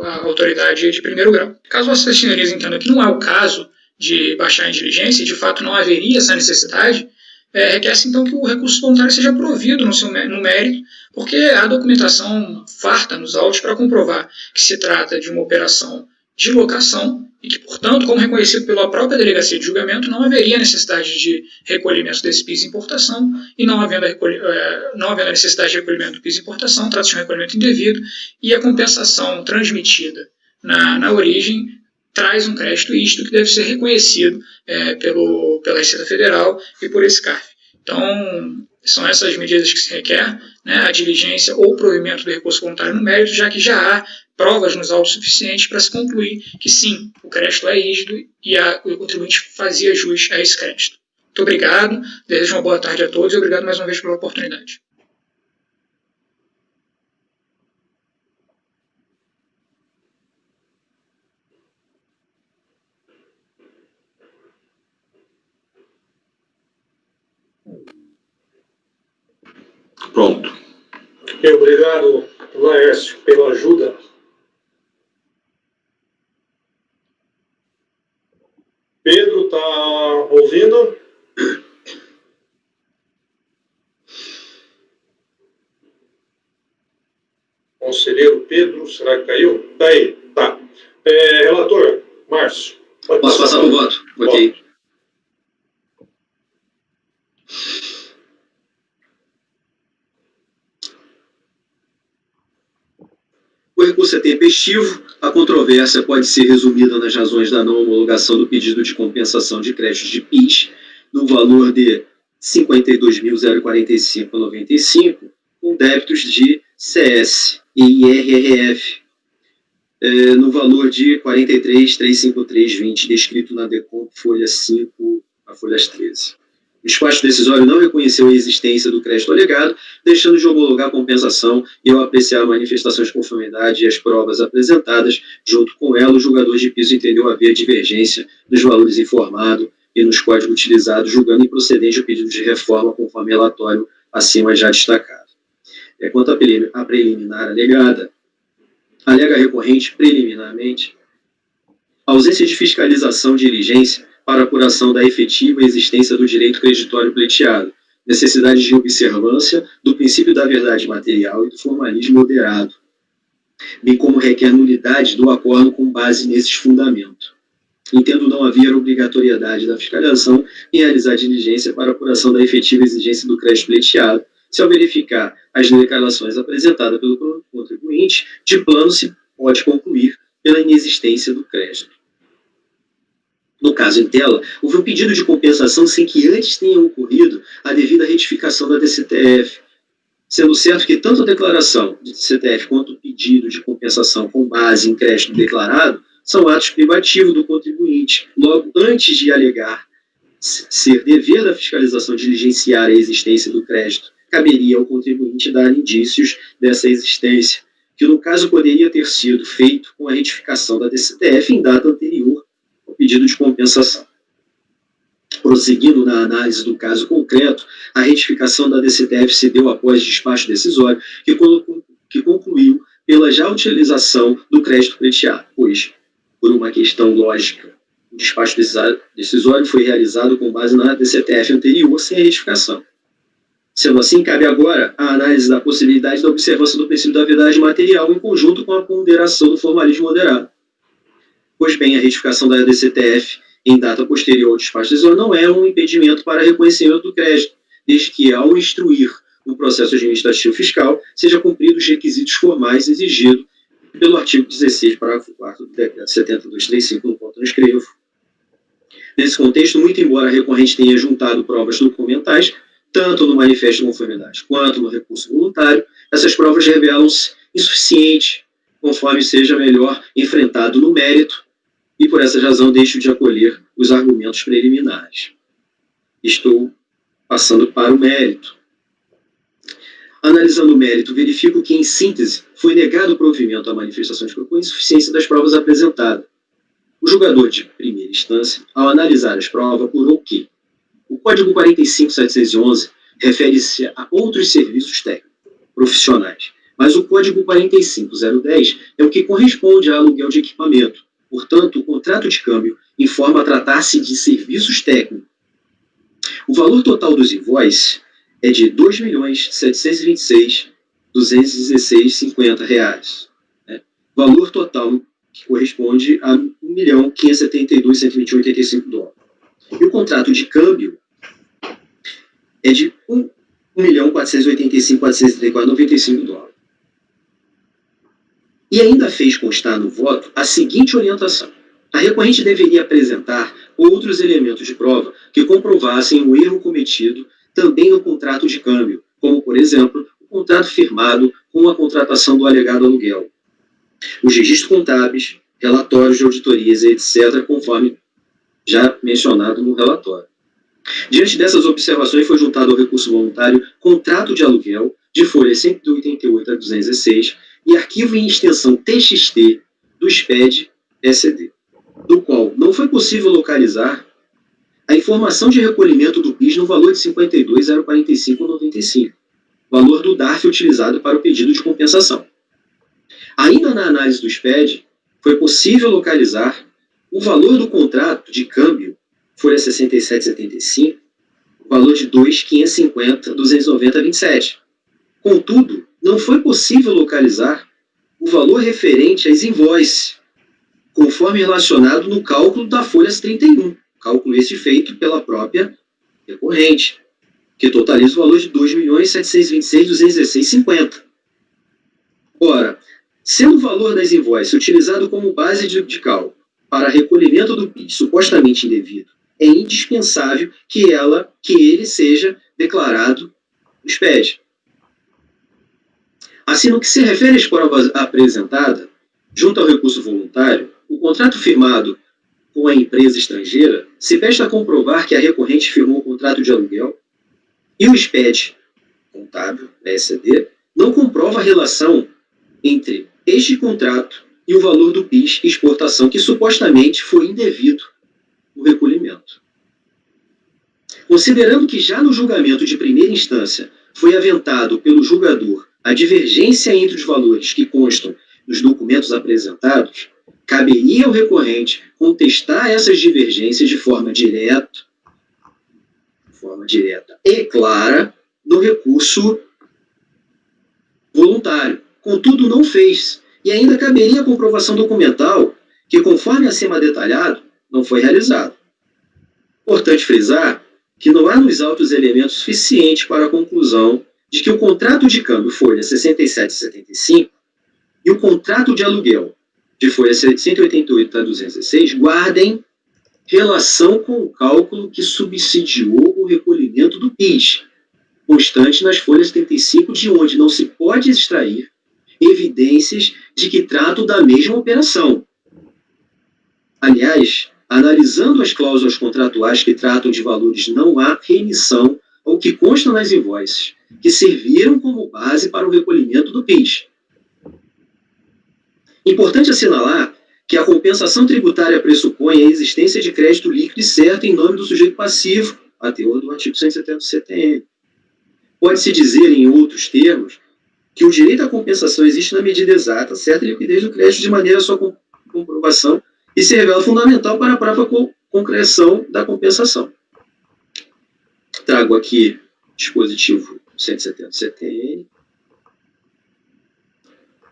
a autoridade de primeiro grau. Caso Vossas Senhorias entendam que não é o caso de baixar em diligência e de fato não haveria essa necessidade, requer-se então que o recurso voluntário seja provido no mérito, porque há documentação farta nos autos para comprovar que se trata de uma operação de locação e que, portanto, como reconhecido pela própria delegacia de julgamento, não haveria necessidade de recolhimento desse PIS importação e não havendo a necessidade de recolhimento do PIS importação, trata-se de um recolhimento indevido e a compensação transmitida na origem traz um crédito isto que deve ser reconhecido pela Receita Federal e por esse CARF. Então, são essas medidas que se requer, a diligência ou provimento do recurso voluntário no mérito, já que já há provas nos autos suficientes para se concluir que sim, o crédito é rígido e o contribuinte fazia jus a esse crédito. Muito obrigado, desejo uma boa tarde a todos e obrigado mais uma vez pela oportunidade. Ok, obrigado, Laércio, pela ajuda. Pedro, está ouvindo? Conselheiro Pedro, será que caiu? Está aí, tá. Relator, Márcio. Posso passar para o voto? Ok. O recurso é tempestivo. A controvérsia pode ser resumida nas razões da não homologação do pedido de compensação de créditos de PIS no valor de R$ 52.045,95, com débitos de CS e IRRF, no valor de R$ 43.353,20, descrito na DECOM, folha 5 a folhas 13. O despacho decisório não reconheceu a existência do crédito alegado, deixando de homologar a compensação, e ao apreciar a manifestação de conformidade e as provas apresentadas, junto com ela, o julgador de piso entendeu haver divergência nos valores informados e nos códigos utilizados, julgando improcedente o pedido de reforma conforme relatório acima já destacado. Quanto à preliminar alegada, alega a recorrente preliminarmente a ausência de fiscalização de diligência para apuração da efetiva existência do direito creditório pleiteado, necessidade de observância do princípio da verdade material e do formalismo moderado, bem como requer nulidade do acordo com base nesses fundamentos. Entendo não haver obrigatoriedade da fiscalização em realizar diligência para apuração da efetiva exigência do crédito pleiteado, se ao verificar as declarações apresentadas pelo contribuinte, de plano se pode concluir pela inexistência do crédito. No caso em tela, houve um pedido de compensação sem que antes tenha ocorrido a devida retificação da DCTF, sendo certo que tanto a declaração de DCTF quanto o pedido de compensação com base em crédito declarado são atos privativos do contribuinte. Logo, antes de alegar ser dever da fiscalização diligenciar a existência do crédito, caberia ao contribuinte dar indícios dessa existência, que no caso poderia ter sido feito com a retificação da DCTF em data anterior ao pedido de compensação. Prosseguindo na análise do caso concreto, a retificação da DCTF se deu após despacho decisório, que concluiu pela já utilização do crédito pleiteado, pois, por uma questão lógica, o despacho decisório foi realizado com base na DCTF anterior sem a retificação. Sendo assim, cabe agora a análise da possibilidade da observância do princípio da verdade material em conjunto com a ponderação do formalismo moderado. Pois bem, a retificação da DCTF em data posterior ao despacho decisório não é um impedimento para reconhecimento do crédito, desde que, ao instruir o processo administrativo fiscal, seja cumprido os requisitos formais exigidos pelo artigo 16, parágrafo 4 do decreto 7235, no qual transcrevo. Nesse contexto, muito embora a recorrente tenha juntado provas documentais, tanto no manifesto de conformidade quanto no recurso voluntário, essas provas revelam-se insuficientes, conforme seja melhor enfrentado no mérito, e por essa razão deixo de acolher os argumentos preliminares. Estou passando para o mérito. Analisando o mérito, verifico que, em síntese, foi negado o provimento à manifestação de por insuficiência das provas apresentadas. O julgador de primeira instância, ao analisar as provas, apurou que o Código 45.711 refere-se a outros serviços técnicos, profissionais, mas o Código 45.010 é o que corresponde a aluguel de equipamento. Portanto, o contrato de câmbio informa tratar-se de serviços técnicos. O valor total dos invoices é de R$ 2.726.216,50. Valor total que corresponde a R$ 1.572.121,85. E o contrato de câmbio é de R$ 1.485.434,95. E ainda fez constar no voto a seguinte orientação: a recorrente deveria apresentar outros elementos de prova que comprovassem o erro cometido também no contrato de câmbio, como, por exemplo, o contrato firmado com a contratação do alegado aluguel, os registros contábeis, relatórios de auditorias, etc., conforme já mencionado no relatório. Diante dessas observações, foi juntado ao recurso voluntário contrato de aluguel, de folha 188 a 216, e arquivo em extensão TXT do SPED-SD, do qual não foi possível localizar a informação de recolhimento do PIS no valor de R$ 52.045,95. valor do DARF utilizado para o pedido de compensação. Ainda na análise do SPED, foi possível localizar o valor do contrato de câmbio, folha 67,75, o valor de 2.550, 290,27. Contudo, não foi possível localizar o valor referente às invoices, conforme relacionado no cálculo da folha 31, cálculo esse feito pela própria recorrente, que totaliza o valor de 2.726.216,50. Ora, sendo o valor das invoices utilizado como base de cálculo para recolhimento do PIS supostamente indevido, é indispensável que ele seja declarado no SPED. Assim, no que se refere às provas apresentadas, junto ao recurso voluntário, o contrato firmado com a empresa estrangeira se presta a comprovar que a recorrente firmou o contrato de aluguel e o SPED contábil, SCD, não comprova a relação entre este contrato e o valor do PIS exportação que supostamente foi indevido no recolhimento. Considerando que já no julgamento de primeira instância foi aventado pelo julgador a divergência entre os valores que constam nos documentos apresentados, caberia ao recorrente contestar essas divergências de forma direta e clara no recurso voluntário. Contudo, não fez, e ainda caberia a comprovação documental que, conforme acima detalhado, não foi realizado. Importante frisar que não há nos autos elementos suficientes para a conclusão de que o contrato de câmbio folha 67,75 e o contrato de aluguel de folha 188 a 206 guardem relação com o cálculo que subsidiou o recolhimento do PIS, constante nas folhas 75, de onde não se pode extrair evidências de que tratam da mesma operação. Aliás, analisando as cláusulas contratuais que tratam de valores, não há remissão ao que consta nas invoices, que serviram como base para o recolhimento do PIS. Importante assinalar que a compensação tributária pressupõe a existência de crédito líquido e certo em nome do sujeito passivo, a teor do artigo 170 do CTN. Pode-se dizer, em outros termos, que o direito à compensação existe na medida exata, certa e liquidez do crédito de maneira a sua comprovação e se revela fundamental para a própria concreção da compensação. Trago aqui dispositivo 170 do CTN.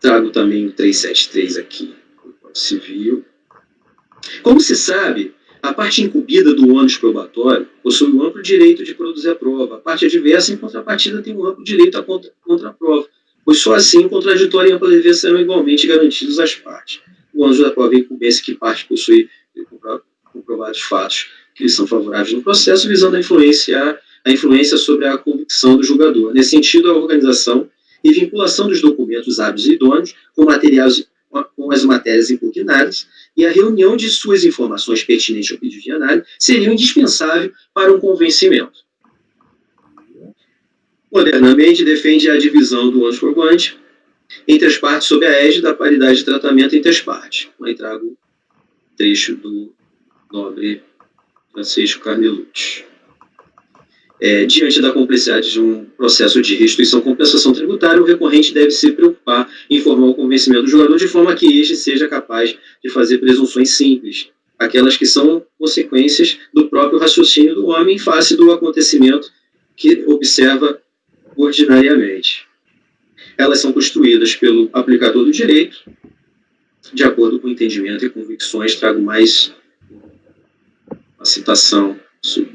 Trago também o 373 aqui, do Código Civil. Como se sabe, a parte incumbida do ônus probatório possui um amplo direito de produzir a prova. A parte adversa, em contrapartida, tem um amplo direito à contraprova, pois só assim o contraditório e a ampla defesa serão igualmente garantidos às partes. O ônus da prova é incumbência que parte possui comprovados fatos que lhe são favoráveis no processo, visando a influência sobre a convicção do julgador. Nesse sentido, a organização e vinculação dos documentos hábeis e idôneos com as matérias impugnadas e a reunião de suas informações pertinentes ao pedido de análise seriam indispensável para um convencimento. Modernamente, defende a divisão do ônus probante entre as partes sob a égide da paridade de tratamento entre as partes. Aí trago um trecho do nobre Francisco Carnelucci. Diante da complexidade de um processo de restituição ou compensação tributária, o recorrente deve se preocupar em informar o convencimento do julgador de forma que este seja capaz de fazer presunções simples, aquelas que são consequências do próprio raciocínio do homem em face do acontecimento que observa ordinariamente. Elas são construídas pelo aplicador do direito, de acordo com o entendimento e convicções. Trago mais uma citação de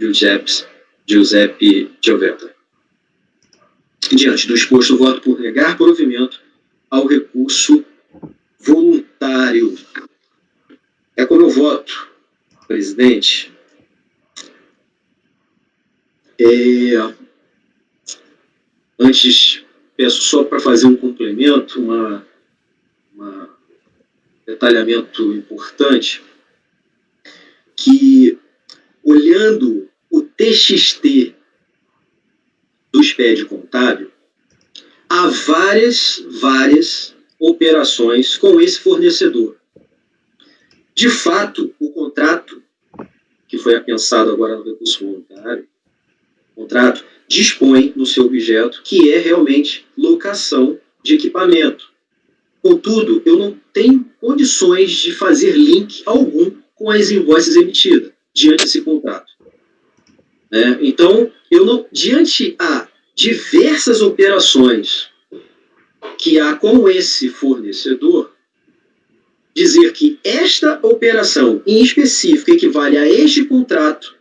Giuseppe Giovelta. Diante do exposto, voto por negar provimento ao recurso voluntário. É como eu voto, presidente. Antes, peço só para fazer um complemento, um detalhamento importante, que olhando o TXT do SPED contábil, há várias operações com esse fornecedor. De fato, o contrato, que foi apensado agora no recurso voluntário, o contrato dispõe no seu objeto, que é realmente locação de equipamento. Contudo, eu não tenho condições de fazer link algum com as invoices emitidas diante desse contrato. Então, eu não, diante a diversas operações que há com esse fornecedor, dizer que esta operação em específico equivale a este contrato,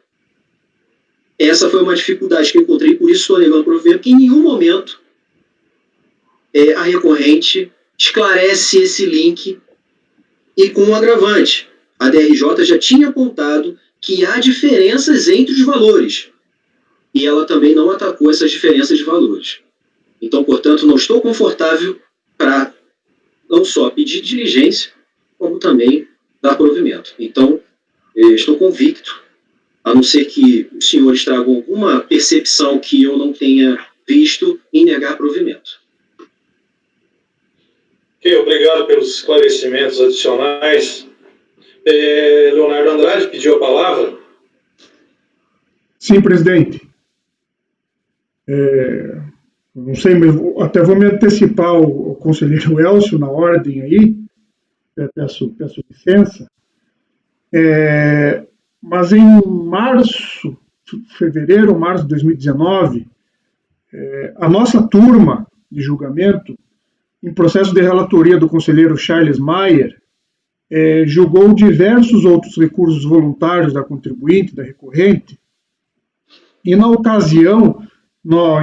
essa foi uma dificuldade que eu encontrei, por isso estou negando provimento, que em nenhum momento a recorrente esclarece esse link, e com um agravante. A DRJ já tinha apontado que há diferenças entre os valores, e ela também não atacou essas diferenças de valores. Então, portanto, não estou confortável para não só pedir diligência, como também dar provimento. Então, estou convicto, a não ser que os senhores tragam alguma percepção que eu não tenha visto, em negar provimento. Ok, obrigado pelos esclarecimentos adicionais. Leonardo Andrade pediu a palavra. Sim, presidente. Não sei, mas até vou me antecipar ao conselheiro Elcio na ordem aí. Peço licença. Mas em março de 2019, a nossa turma de julgamento, em processo de relatoria do conselheiro Charles Maier, julgou diversos outros recursos voluntários da contribuinte, da recorrente, e na ocasião,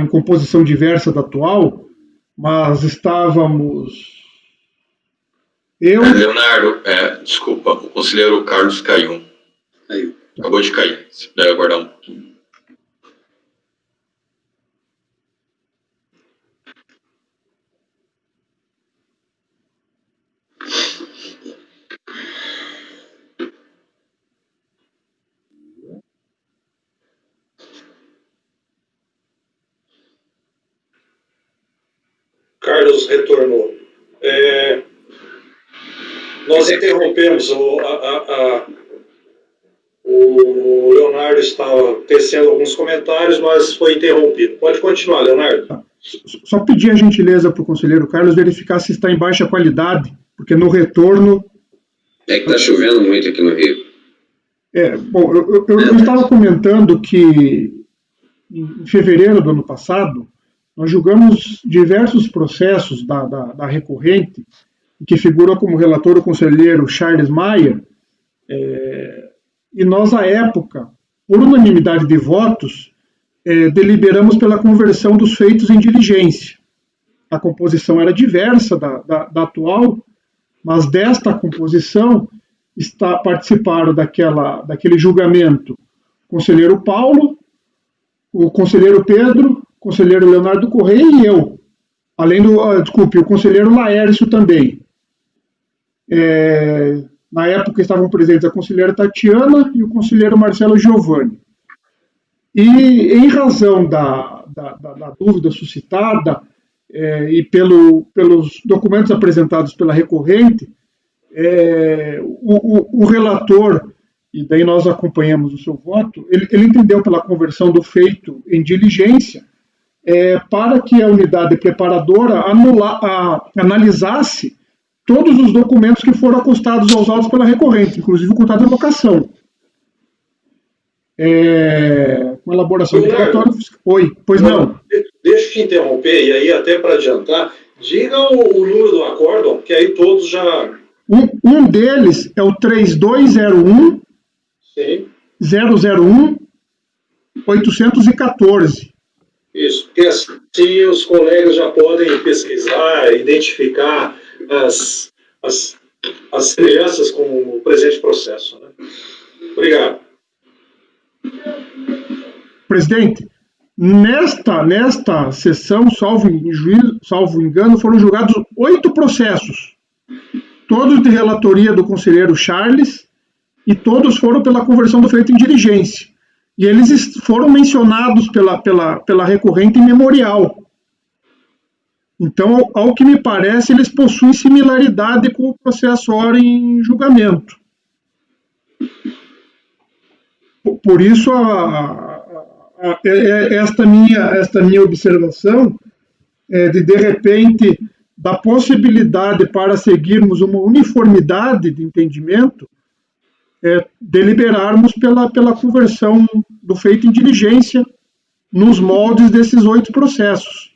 em composição diversa da atual, mas estávamos... Leonardo, desculpa, o conselheiro Carlos caiu. Acabou de cair, se puder aguardar um pouquinho. Carlos retornou. Nós interrompemos, o Leonardo estava tecendo alguns comentários, mas foi interrompido. Pode continuar, Leonardo. Só pedir a gentileza para o conselheiro Carlos verificar se está em baixa qualidade, porque no retorno... É que está chovendo muito aqui no Rio. Bom, eu estava comentando que em fevereiro do ano passado, nós julgamos diversos processos da recorrente, que figura como relator o conselheiro Charles Maier, e nós, à época, por unanimidade de votos, deliberamos pela conversão dos feitos em diligência. A composição era diversa da atual, mas desta composição participaram daquele julgamento o conselheiro Paulo, o conselheiro Pedro, o conselheiro Leonardo Correia e eu, além o conselheiro Laércio também. Na época estavam presentes a conselheira Tatiana e o conselheiro Marcelo Giovanni. E em razão da dúvida suscitada e pelos documentos apresentados pela recorrente, o relator, e daí nós acompanhamos o seu voto, ele entendeu pela conversão do feito em diligência para que a unidade preparadora analisasse todos os documentos que foram acostados aos autos pela recorrente, inclusive o contrato de locação. Com elaboração de relatório... Oi, pois não. Deixa eu te interromper, e aí até para adiantar, diga o número do acórdão, que aí todos já... Um deles é o 3201 Sim. 001 814. Isso, porque assim os colegas já podem pesquisar, identificar as semelhanças com o presente processo. Né? Obrigado. Presidente, nesta sessão, salvo engano, foram julgados 8 processos, todos de relatoria do conselheiro Charles, e todos foram pela conversão do feito em diligência. E eles foram mencionados pela recorrente em memorial. Então, ao que me parece, eles possuem similaridade com o processo ora em julgamento. Por isso, Esta minha observação é de repente, da possibilidade para seguirmos uma uniformidade de entendimento, deliberarmos pela conversão do feito em diligência nos moldes desses 8 processos.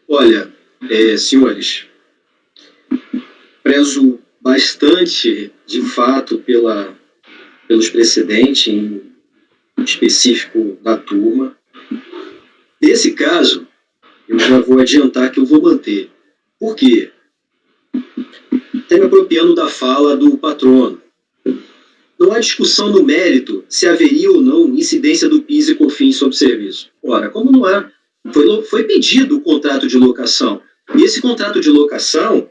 Olha, senhores, prezo bastante, de fato, pelos precedentes, em específico da turma. Nesse caso, eu já vou adiantar que eu vou manter. Por quê? Até me apropriando da fala do patrono. Não há discussão no mérito se haveria ou não incidência do PIS e COFINS sobre o serviço. Ora, como não há, foi pedido o contrato de locação. E esse contrato de locação,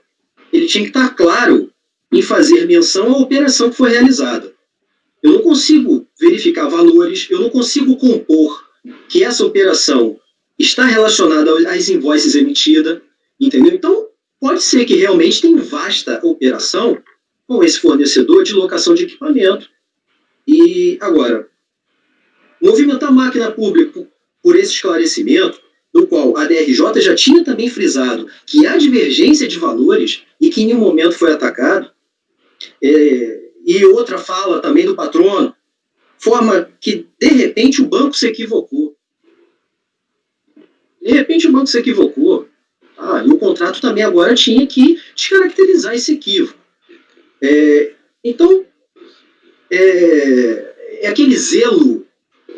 ele tinha que estar claro em fazer menção à operação que foi realizada. Eu não consigo verificar valores, eu não consigo compor que essa operação está relacionada às invoices emitidas, entendeu? Então, pode ser que realmente tenha vasta operação com esse fornecedor de locação de equipamento. E, agora, movimentar a máquina pública por esse esclarecimento, no qual a DRJ já tinha também frisado que há divergência de valores e que em nenhum momento foi atacado, e outra fala também do patrono, forma que, de repente, o banco se equivocou. De repente, o banco se equivocou. E o contrato também agora tinha que descaracterizar esse equívoco. Então, é aquele zelo,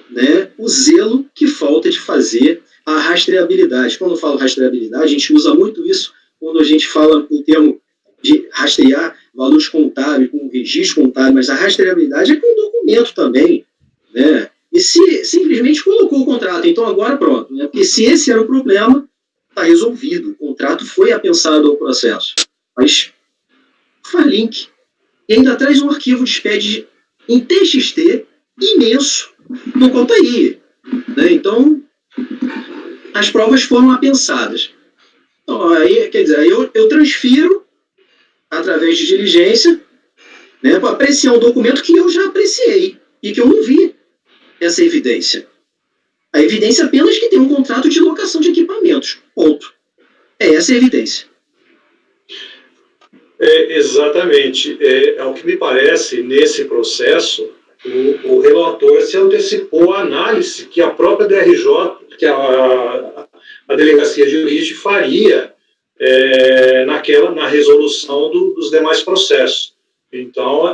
né, o zelo que falta de fazer a rastreabilidade. Quando eu falo rastreabilidade, a gente usa muito isso quando a gente fala o termo de rastrear valores contábeis, com registro contábil, mas a rastreabilidade é com documento também, né? E se simplesmente colocou o contrato, então agora pronto, né? Porque se esse era o problema, está resolvido, o contrato foi apensado ao processo. Mas faz link. E ainda traz um arquivo de SPED em TXT imenso no conta aí, né? Então, as provas foram apensadas. Então, aí, quer dizer, eu transfiro através de diligência, né, para apreciar um documento que eu já apreciei e que eu não vi essa evidência. A evidência apenas que tem um contrato de locação de equipamentos. Ponto. É essa a evidência. Exatamente. Ao que me parece, nesse processo, o relator se antecipou à análise que a própria DRJ, que a Delegacia de Origem faria na resolução dos demais processos. Então,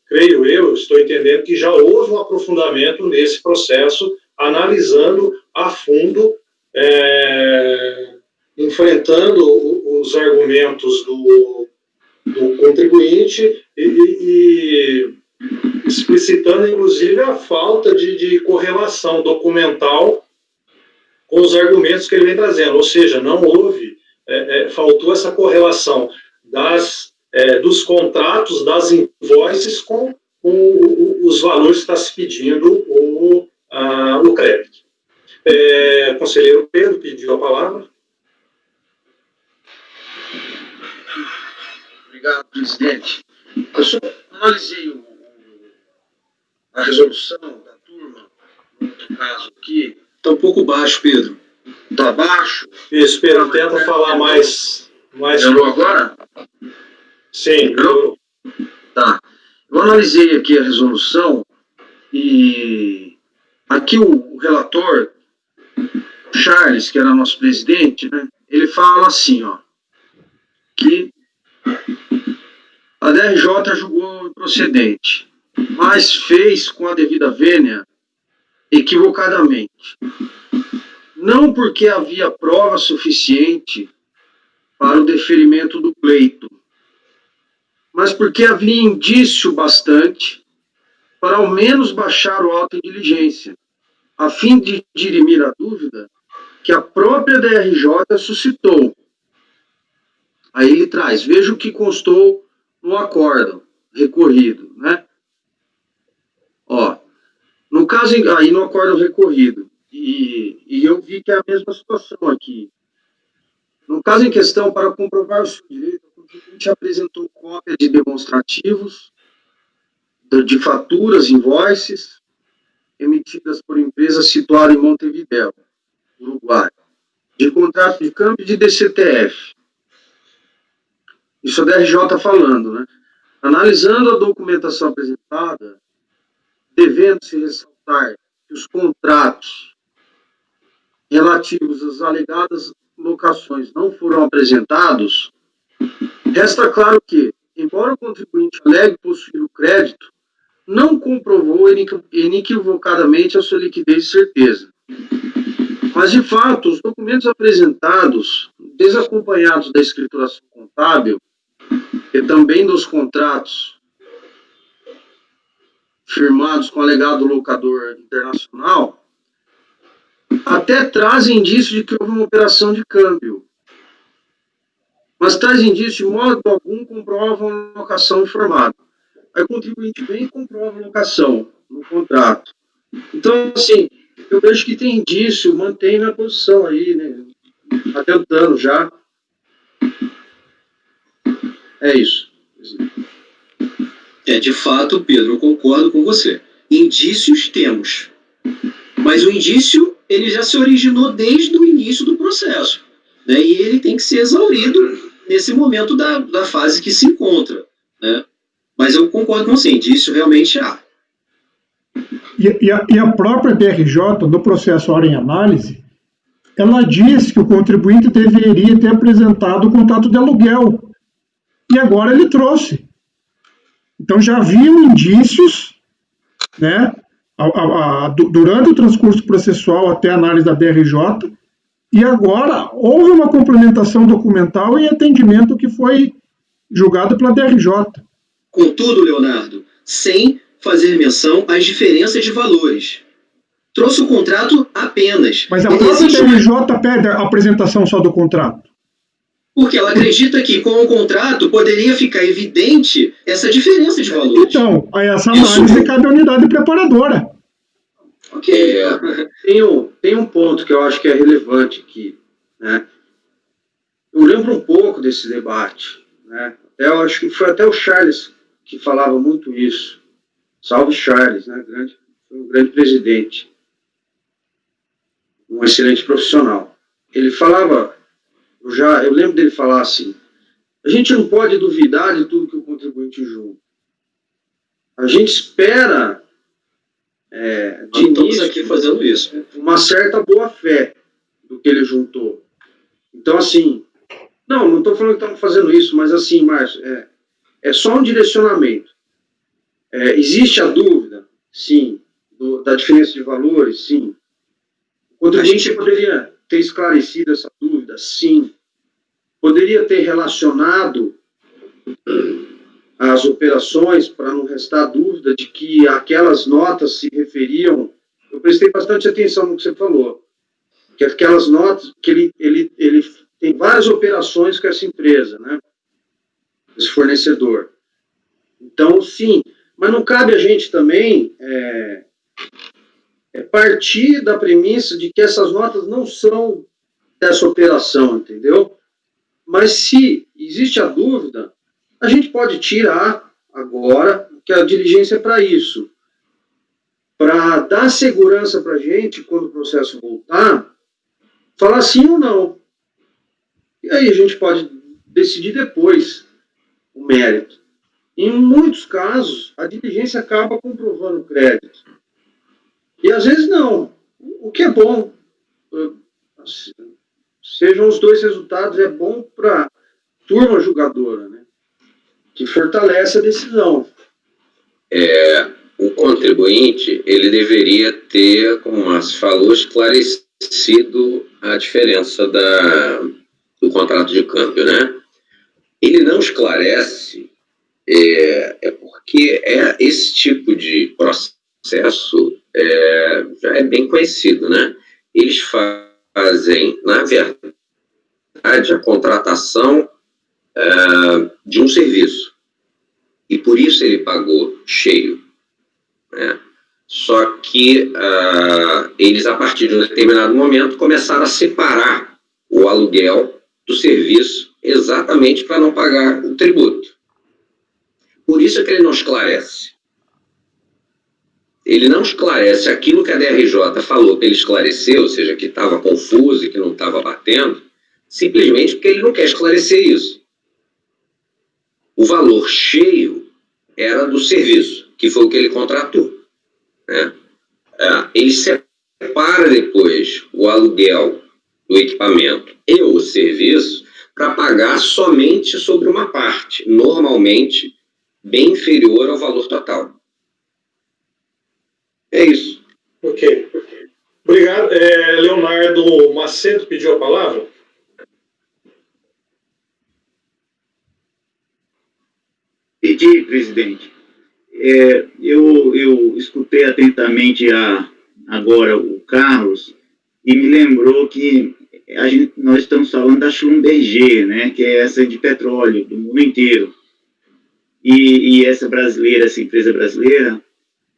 creio eu, estou entendendo que já houve um aprofundamento nesse processo, analisando a fundo, enfrentando os argumentos do contribuinte e explicitando, inclusive, a falta de correlação documental com os argumentos que ele vem trazendo. Ou seja, não houve, faltou essa correlação dos contratos, das invoices com os valores que está se pedindo o crédito. Conselheiro Pedro pediu a palavra. Obrigado, presidente. Eu só analisei a resolução da turma, no outro caso aqui. Está um pouco baixo, Pedro. Está baixo? Isso, Pedro, tenta falar mais. Melhorou agora? Sim, melhorou. Tá. Eu analisei aqui a resolução e aqui o relator, Charles, que era nosso presidente, né, ele fala assim, que a DRJ julgou improcedente, mas fez com a devida vênia equivocadamente. Não porque havia prova suficiente para o deferimento do pleito, mas porque havia indício bastante para ao menos baixar o auto em diligência, a fim de dirimir a dúvida que a própria DRJ suscitou. Aí ele traz, veja o que constou no acórdão recorrido, né? No caso, aí no acórdão recorrido, e eu vi que é a mesma situação aqui. No caso em questão, para comprovar o seu direito contribuinte apresentou cópia de demonstrativos, de faturas, invoices, emitidas por empresa situada em Montevidéu, Uruguai, de contrato de câmbio de DCTF. Isso é a DRJ falando, né? Analisando a documentação apresentada, devendo-se ressaltar que os contratos relativos às alegadas locações não foram apresentados, resta claro que, embora o contribuinte alegue possuir o crédito, não comprovou inequivocadamente a sua liquidez e certeza. Mas, de fato, os documentos apresentados, desacompanhados da escrituração contábil e também dos contratos firmados com o alegado locador internacional, até trazem indício de que houve uma operação de câmbio. Mas tais indícios, de modo algum, comprovam a locação informada. Aí o contribuinte vem e comprova a locação no contrato. Então, assim, eu vejo que tem indício, mantém na posição aí, né? Está tentando já. É isso. De fato, Pedro, eu concordo com você. Indícios temos. Mas o indício, ele já se originou desde o início do processo, né? E ele tem que ser exaurido nesse momento da fase que se encontra, né? Mas eu concordo com você, indício realmente há. E a própria DRJ, no processo hora em análise, ela diz que o contribuinte deveria ter apresentado o contrato de aluguel. E agora ele trouxe. Então já haviam indícios, né, durante o transcurso processual até a análise da DRJ, e agora houve uma complementação documental em atendimento que foi julgado pela DRJ. Contudo, Leonardo, sem fazer menção às diferenças de valores. Trouxe o contrato apenas. Mas a própria DRJ pede a apresentação só do contrato. Porque ela acredita que com o contrato poderia ficar evidente essa diferença de valores. Então, essa análise cabe à unidade preparadora. Ok. Tem um ponto que eu acho que é relevante aqui, né? Eu lembro um pouco desse debate, né? Eu acho que foi até o Charles que falava muito isso. Salve Charles, né? Foi um grande presidente. Um excelente profissional. Ele falava, eu lembro dele falar assim, a gente não pode duvidar de tudo que o contribuinte julga. A gente espera de início aqui fazendo isso, uma certa boa-fé do que ele juntou. Então, assim, não estou falando que estamos fazendo isso, mas assim, Márcio, é só um direcionamento. Existe a dúvida? Sim. Da diferença de valores? Sim. O contribuinte poderia ter esclarecido essa dúvida? Sim. Poderia ter relacionado as operações para não restar dúvida de que aquelas notas se referiam. Eu prestei bastante atenção no que você falou, que aquelas notas, que ele tem várias operações com essa empresa, né? Esse fornecedor. Então, sim, mas não cabe a gente também partir da premissa de que essas notas não são dessa operação, entendeu? Mas se existe a dúvida, a gente pode tirar agora, que a diligência é para isso. Para dar segurança para a gente, quando o processo voltar, falar sim ou não. E aí a gente pode decidir depois o mérito. Em muitos casos, a diligência acaba comprovando o crédito. E às vezes não. O que é bom. Sejam os dois resultados, é bom para a turma julgadora, né? Que fortalece a decisão. O contribuinte, ele deveria ter, como o Márcio falou, esclarecido a diferença do contrato de câmbio, né? Ele não esclarece, porque esse tipo de processo já é bem conhecido, né? Eles fazem, na verdade, a contratação de um serviço. E por isso ele pagou cheio, né? Só que eles, a partir de um determinado momento, começaram a separar o aluguel do serviço exatamente para não pagar o tributo. Por isso é que ele não esclarece. Ele não esclarece aquilo que a DRJ falou que ele esclareceu, ou seja, que estava confuso e que não estava batendo, simplesmente porque ele não quer esclarecer isso. O valor cheio era do serviço, que foi o que ele contratou, né? Ele separa depois o aluguel do equipamento e o serviço para pagar somente sobre uma parte, normalmente bem inferior ao valor total. É isso. Ok. Obrigado. Leonardo Macedo pediu a palavra. Pedi, presidente. Eu escutei atentamente agora o Carlos e me lembrou que nós estamos falando da Schlumberger, né, que é essa de petróleo do mundo inteiro. E essa brasileira, essa empresa brasileira,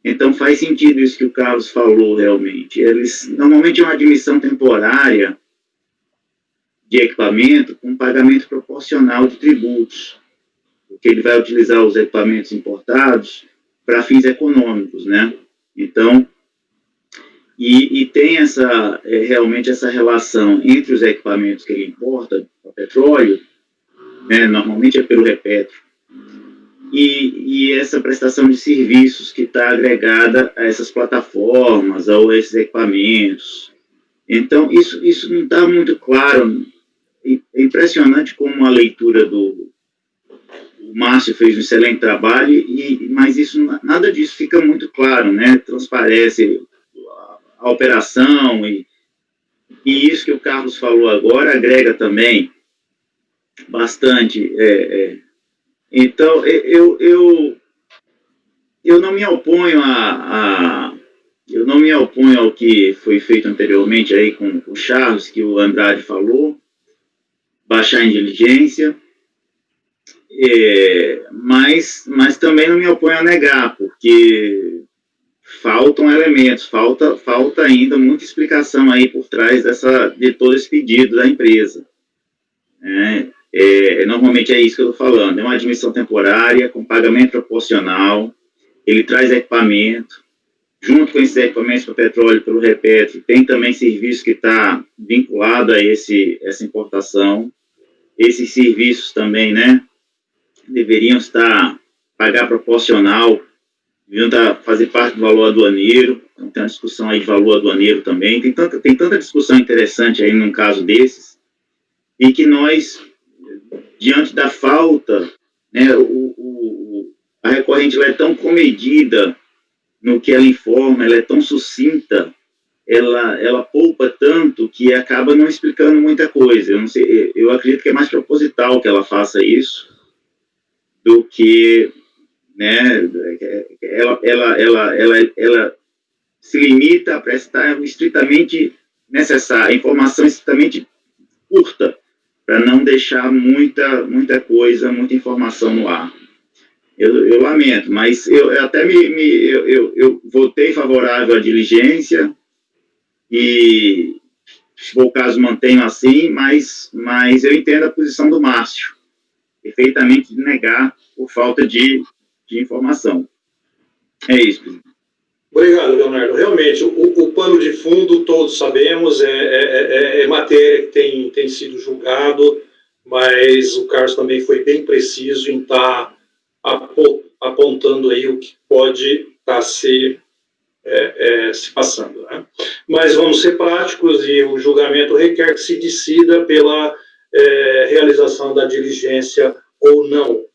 então faz sentido isso que o Carlos falou realmente. Eles normalmente é uma admissão temporária de equipamento com pagamento proporcional de tributos, porque ele vai utilizar os equipamentos importados para fins econômicos, né? Então, e tem realmente essa relação entre os equipamentos que ele importa, o petróleo, né, normalmente é pelo Repetro, e essa prestação de serviços que está agregada a essas plataformas, ou a esses equipamentos. Então, isso não está muito claro. É impressionante como a leitura o Márcio fez um excelente trabalho, mas nada disso fica muito claro, né? Transparece a operação, e isso que o Carlos falou agora agrega também bastante. Então, eu não me oponho eu não me oponho ao que foi feito anteriormente aí com o Charles, que o Andrade falou, baixar em diligência, mas também não me oponho a negar, porque faltam elementos, falta ainda muita explicação aí por trás de todo esse pedido da empresa, né? Normalmente é isso que eu estou falando, é uma admissão temporária, com pagamento proporcional, ele traz equipamento, junto com esses equipamentos para petróleo, pelo Repetro, tem também serviço que está vinculado a essa importação, esses serviços também, né, deveriam pagar proporcional, deviam fazer parte do valor aduaneiro, então tem uma discussão aí de valor aduaneiro também, tem tanta discussão interessante aí num caso desses, e que nós, diante da falta, né, a recorrente ela é tão comedida no que ela informa, ela é tão sucinta, ela poupa tanto que acaba não explicando muita coisa. Eu não sei, eu acredito que é mais proposital que ela faça isso do que, né, ela se limita a prestar estritamente necessária, informação estritamente curta, para não deixar muita coisa, muita informação no ar. Eu lamento, mas eu até eu votei favorável à diligência e, se for o caso, mantenho assim, mas eu entendo a posição do Márcio, perfeitamente de negar por falta de informação. É isso. Obrigado, Leonardo. Realmente, o pano de fundo, todos sabemos, é matéria que tem sido julgado, mas o Carlos também foi bem preciso em estar apontando aí o que pode estar se passando, né? Mas vamos ser práticos e o julgamento requer que se decida pela realização da diligência ou não,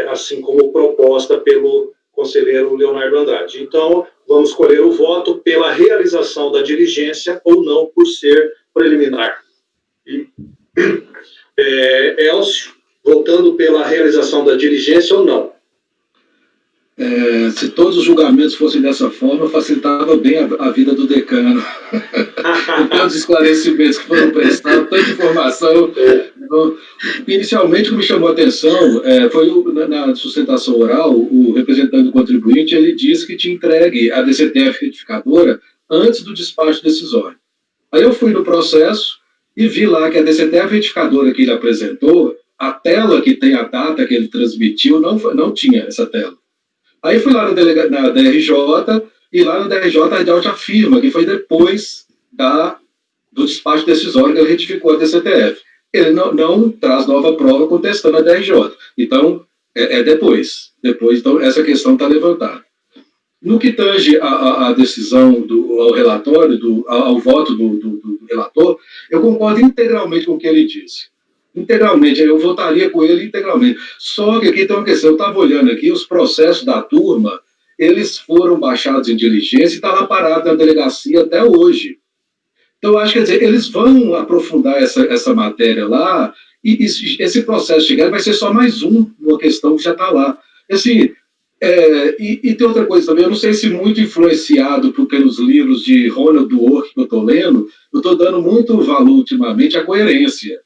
assim como proposta pelo conselheiro Leonardo Andrade. Então, vamos escolher o voto pela realização da diligência ou não, por ser preliminar. Elcio, votando pela realização da diligência ou não? Se todos os julgamentos fossem dessa forma, facilitava bem a vida do decano. Tantos esclarecimentos que foram prestados, tanta informação. Então, inicialmente, o que me chamou a atenção foi na sustentação oral, o representante do contribuinte, ele disse que tinha entregue a DCTF retificadora antes do despacho decisório. Aí eu fui no processo e vi lá que a DCTF identificadora que ele apresentou, a tela que tem a data que ele transmitiu, não tinha essa tela. Aí fui lá na DRJ, e lá na DRJ a já afirma que foi depois do despacho decisório que ele retificou a DCTF. Ele não traz nova prova contestando a DRJ. Então, depois. Então, essa questão está levantada. No que tange a decisão ao relatório, ao voto do relator, eu concordo integralmente com o que ele disse. Integralmente, eu votaria com ele integralmente. Só que aqui tem uma questão, eu estava olhando aqui, os processos da turma, eles foram baixados em diligência e está lá parado na delegacia até hoje. Então, eu acho que, quer dizer, eles vão aprofundar essa matéria lá, e esse processo chegar vai ser só mais uma questão que já está lá. Assim, e tem outra coisa também, eu não sei se muito influenciado pelos livros de Ronald Dworkin que eu estou lendo, eu estou dando muito valor ultimamente à coerência.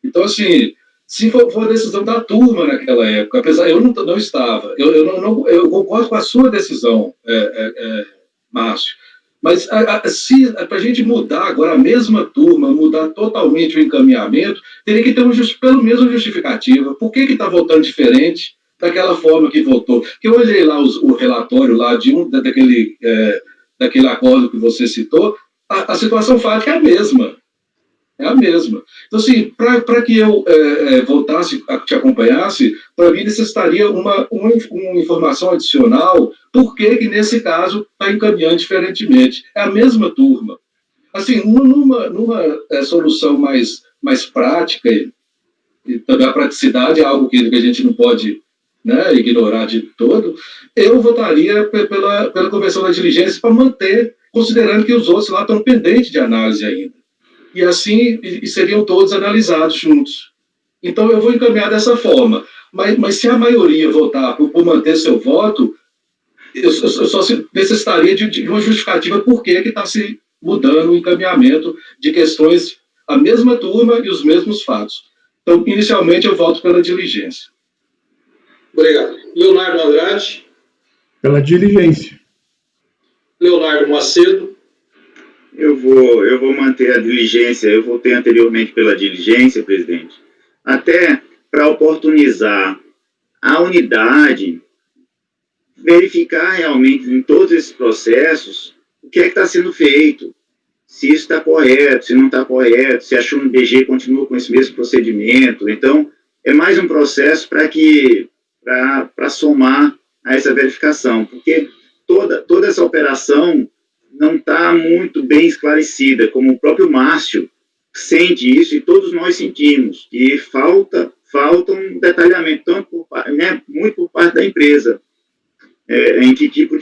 Então, assim, se for a decisão da turma naquela época, apesar, eu não estava, eu concordo com a sua decisão, Márcio, mas para a gente mudar agora a mesma turma, mudar totalmente o encaminhamento, teria que ter pelo menos uma justificativa. Por que está votando diferente daquela forma que votou? Que eu olhei lá o relatório lá daquele acordo que você citou, a situação fática é a mesma. É a mesma. Então, assim, para que eu voltasse, te acompanhasse, para mim necessitaria uma informação adicional, por que nesse caso está encaminhando diferentemente. É a mesma turma. Assim, numa solução mais prática, e também a praticidade é algo que a gente não pode, né, ignorar de todo, eu votaria pela conversão da diligência para manter, considerando que os outros lá estão pendentes de análise ainda. E assim seriam todos analisados juntos. Então, eu vou encaminhar dessa forma. Mas se a maioria votar por manter seu voto, eu só necessitaria de uma justificativa por que está se mudando o encaminhamento de questões, a mesma turma e os mesmos fatos. Então, inicialmente, eu voto pela diligência. Obrigado. Leonardo Andrade. Pela diligência. Leonardo Macedo. Eu vou manter a diligência, eu votei anteriormente pela diligência, presidente, até para oportunizar a unidade, verificar realmente em todos esses processos o que é que está sendo feito, se isso está correto, se não está correto, se a ChumBG continua com esse mesmo procedimento. Então, é mais um processo para somar a essa verificação, porque toda essa operação não está muito bem esclarecida, como o próprio Márcio sente isso e todos nós sentimos, que falta um detalhamento, tanto muito por parte da empresa, em que tipo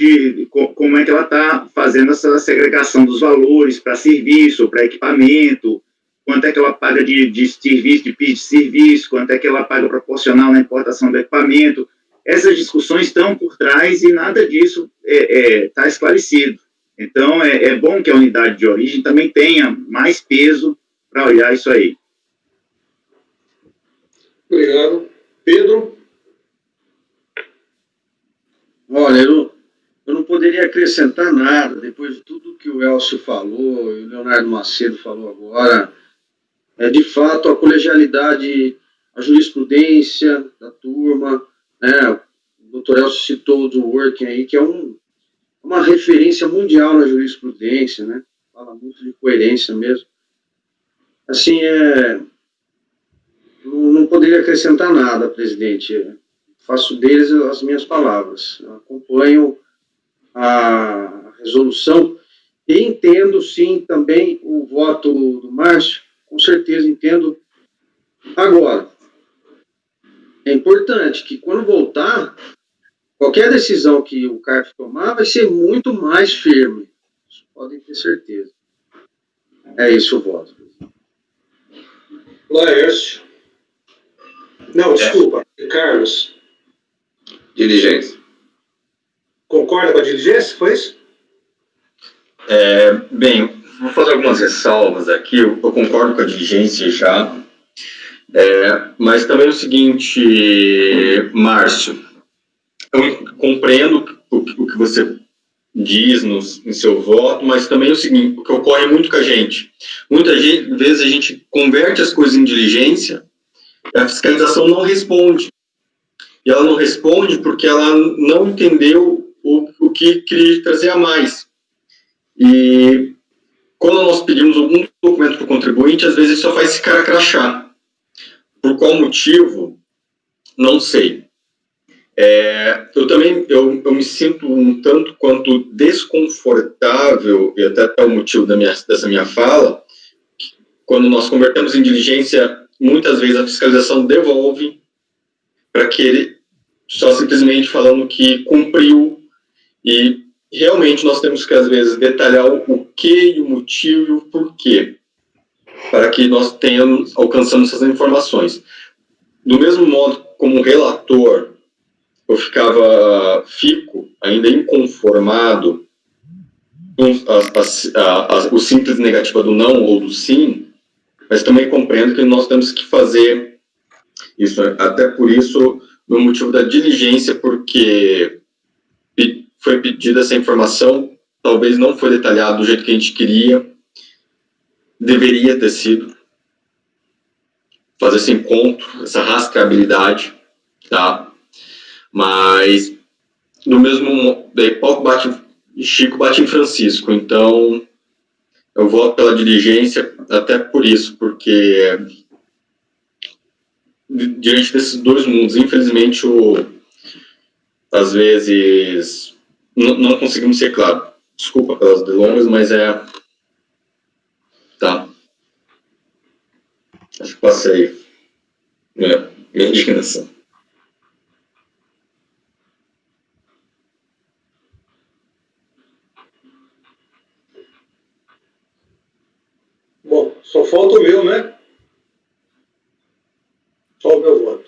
como é que ela está fazendo essa segregação dos valores para serviço, para equipamento, quanto é que ela paga de serviço, de PIS de serviço, quanto é que ela paga proporcional na importação do equipamento. Essas discussões estão por trás e nada disso está esclarecido. Então, é bom que a unidade de origem também tenha mais peso para olhar isso aí. Obrigado. Pedro? Olha, eu não poderia acrescentar nada, depois de tudo que o Elcio falou, e o Leonardo Macedo falou agora. De fato, a colegialidade, a jurisprudência da turma, né, o doutor Elcio citou o Dworkin aí, que é uma referência mundial na jurisprudência, né? Fala muito de coerência mesmo. Assim, não poderia acrescentar nada, presidente. Faço deles as minhas palavras. Eu acompanho a resolução e entendo, sim, também o voto do Márcio. Com certeza entendo. Agora, é importante que quando voltar, qualquer decisão que o CARF tomar vai ser muito mais firme. Isso podem ter certeza. É isso o voto. Laércio. Não, desculpa. Carlos. Diligência. Concorda com a diligência? Foi isso? Bem, vou fazer algumas ressalvas aqui. Eu concordo com a diligência já. Mas também é o seguinte, Márcio, eu compreendo o que você diz em seu voto, mas também o seguinte, o que ocorre muito com a gente. Muitas vezes a gente converte as coisas em diligência, e a fiscalização não responde. E ela não responde porque ela não entendeu o que queria trazer a mais. E quando nós pedimos algum documento para o contribuinte, às vezes ele só faz esse cara crachá. Por qual motivo? Não sei. Eu também eu me sinto um tanto quanto desconfortável, e até o motivo dessa minha fala, quando nós convertemos em diligência, muitas vezes a fiscalização devolve para que ele só simplesmente falando que cumpriu, e realmente nós temos que, às vezes, detalhar o que e o motivo e o porquê, para que nós alcançamos essas informações. Do mesmo modo, como relator, eu fico ainda inconformado com o simples negativa do não ou do sim, mas também compreendo que nós temos que fazer isso, até por isso, no motivo da diligência, porque foi pedida essa informação, talvez não foi detalhado do jeito que a gente queria, deveria ter sido, fazer esse encontro, essa rastreabilidade, tá? Mas, do mesmo modo, Chico bate em Francisco, então eu voto pela diligência até por isso, porque diante desses dois mundos, infelizmente, às vezes não conseguimos ser claro. Desculpa pelas delongas, mas tá. Acho que passei minha indignação. Bom, só falta o meu, né? Só o meu voto.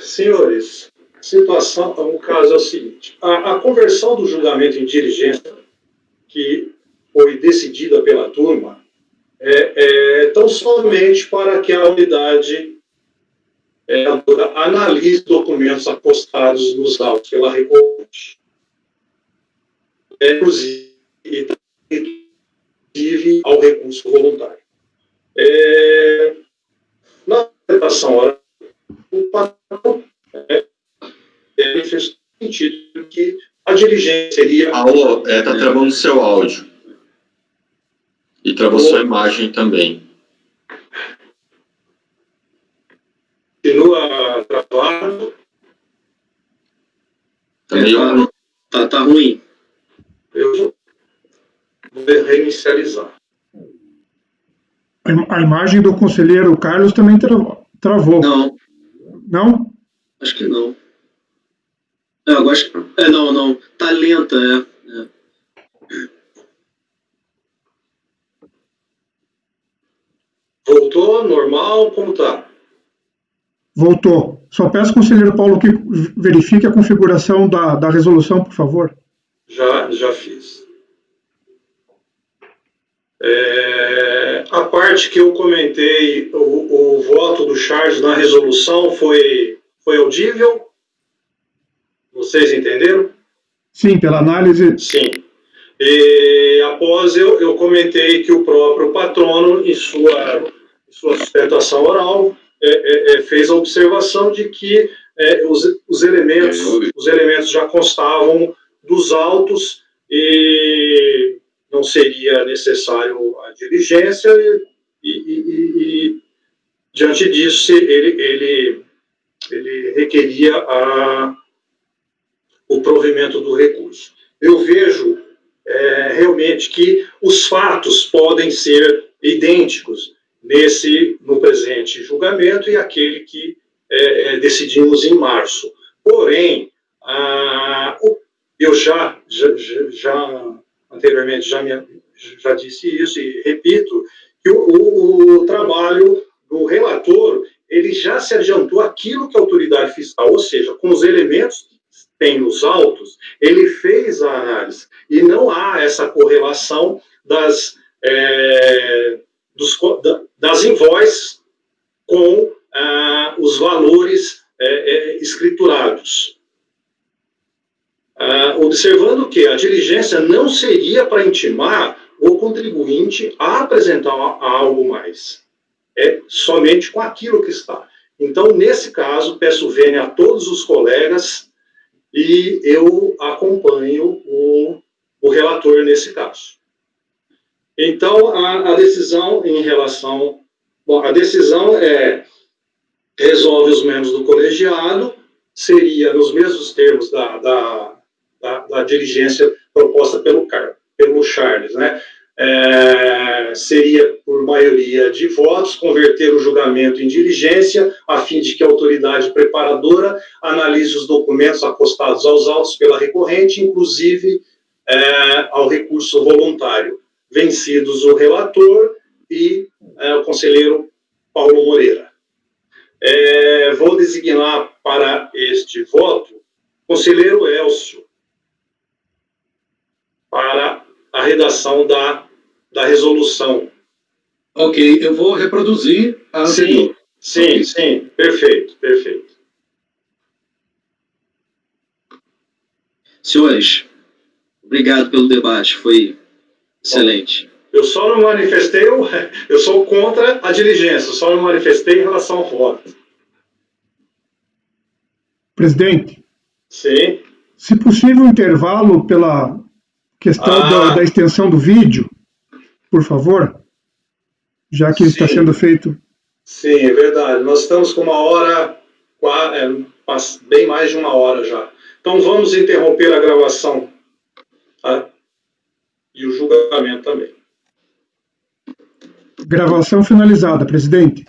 Senhores, o caso é o seguinte: a conversão do julgamento em diligência, que foi decidida pela turma, tão somente para que a unidade analise documentos apostados nos autos pela recorrente. Inclusive ao recurso voluntário. Na interpretação oral, o patrão fez sentido que a diligência seria... Alô, tá travando seu áudio. E travou sua imagem também. Continua travado. Tá ruim. Eu vou reinicializar. A imagem do conselheiro Carlos também travou. Não. Não? Acho que não. Eu acho que... não. Tá lenta, Voltou? Normal? Como tá? Voltou. Só peço, conselheiro Paulo, que verifique a configuração da resolução, por favor. Já fiz. A parte que eu comentei, o voto do Charles na resolução foi audível? Vocês entenderam? Sim, pela análise. Sim. E após eu comentei que o próprio patrono, em sua sustentação oral, fez a observação de que os elementos já constavam dos autos e não seria necessário a diligência e diante disso ele requeria o provimento do recurso. Eu vejo realmente que os fatos podem ser idênticos no presente julgamento e aquele que decidimos em março. Porém, eu já anteriormente já disse isso e repito, que o trabalho do relator, ele já se adiantou aquilo que a autoridade fiscal, ou seja, com os elementos que tem nos autos, ele fez a análise. E não há essa correlação das invoices com os valores escriturados. observando que a diligência não seria para intimar o contribuinte a apresentar algo mais. É somente com aquilo que está. Então, nesse caso, peço vênia a todos os colegas e eu acompanho o relator nesse caso. Então, a decisão em relação... Bom, a decisão resolve os membros do colegiado, seria nos mesmos termos da diligência proposta pelo Charles, né? Seria por maioria de votos, converter o julgamento em diligência, a fim de que a autoridade preparadora analise os documentos acostados aos autos pela recorrente, inclusive ao recurso voluntário, vencidos o relator e o conselheiro Paulo Moreira. Vou designar para este voto o conselheiro Elcio, para a redação da resolução. Ok, eu vou reproduzir a anterior. Sim, perfeito. Senhores, obrigado pelo debate, foi excelente. Eu só não manifestei, eu sou contra a diligência, só não manifestei em relação ao voto. Presidente. Sim. Se possível, intervalo pela questão da extensão do vídeo, por favor, já que está sendo feito. Sim, é verdade. Nós estamos com 1 hora, bem mais de 1 hora já. Então vamos interromper a gravação, tá? E o julgamento também. Gravação finalizada, presidente.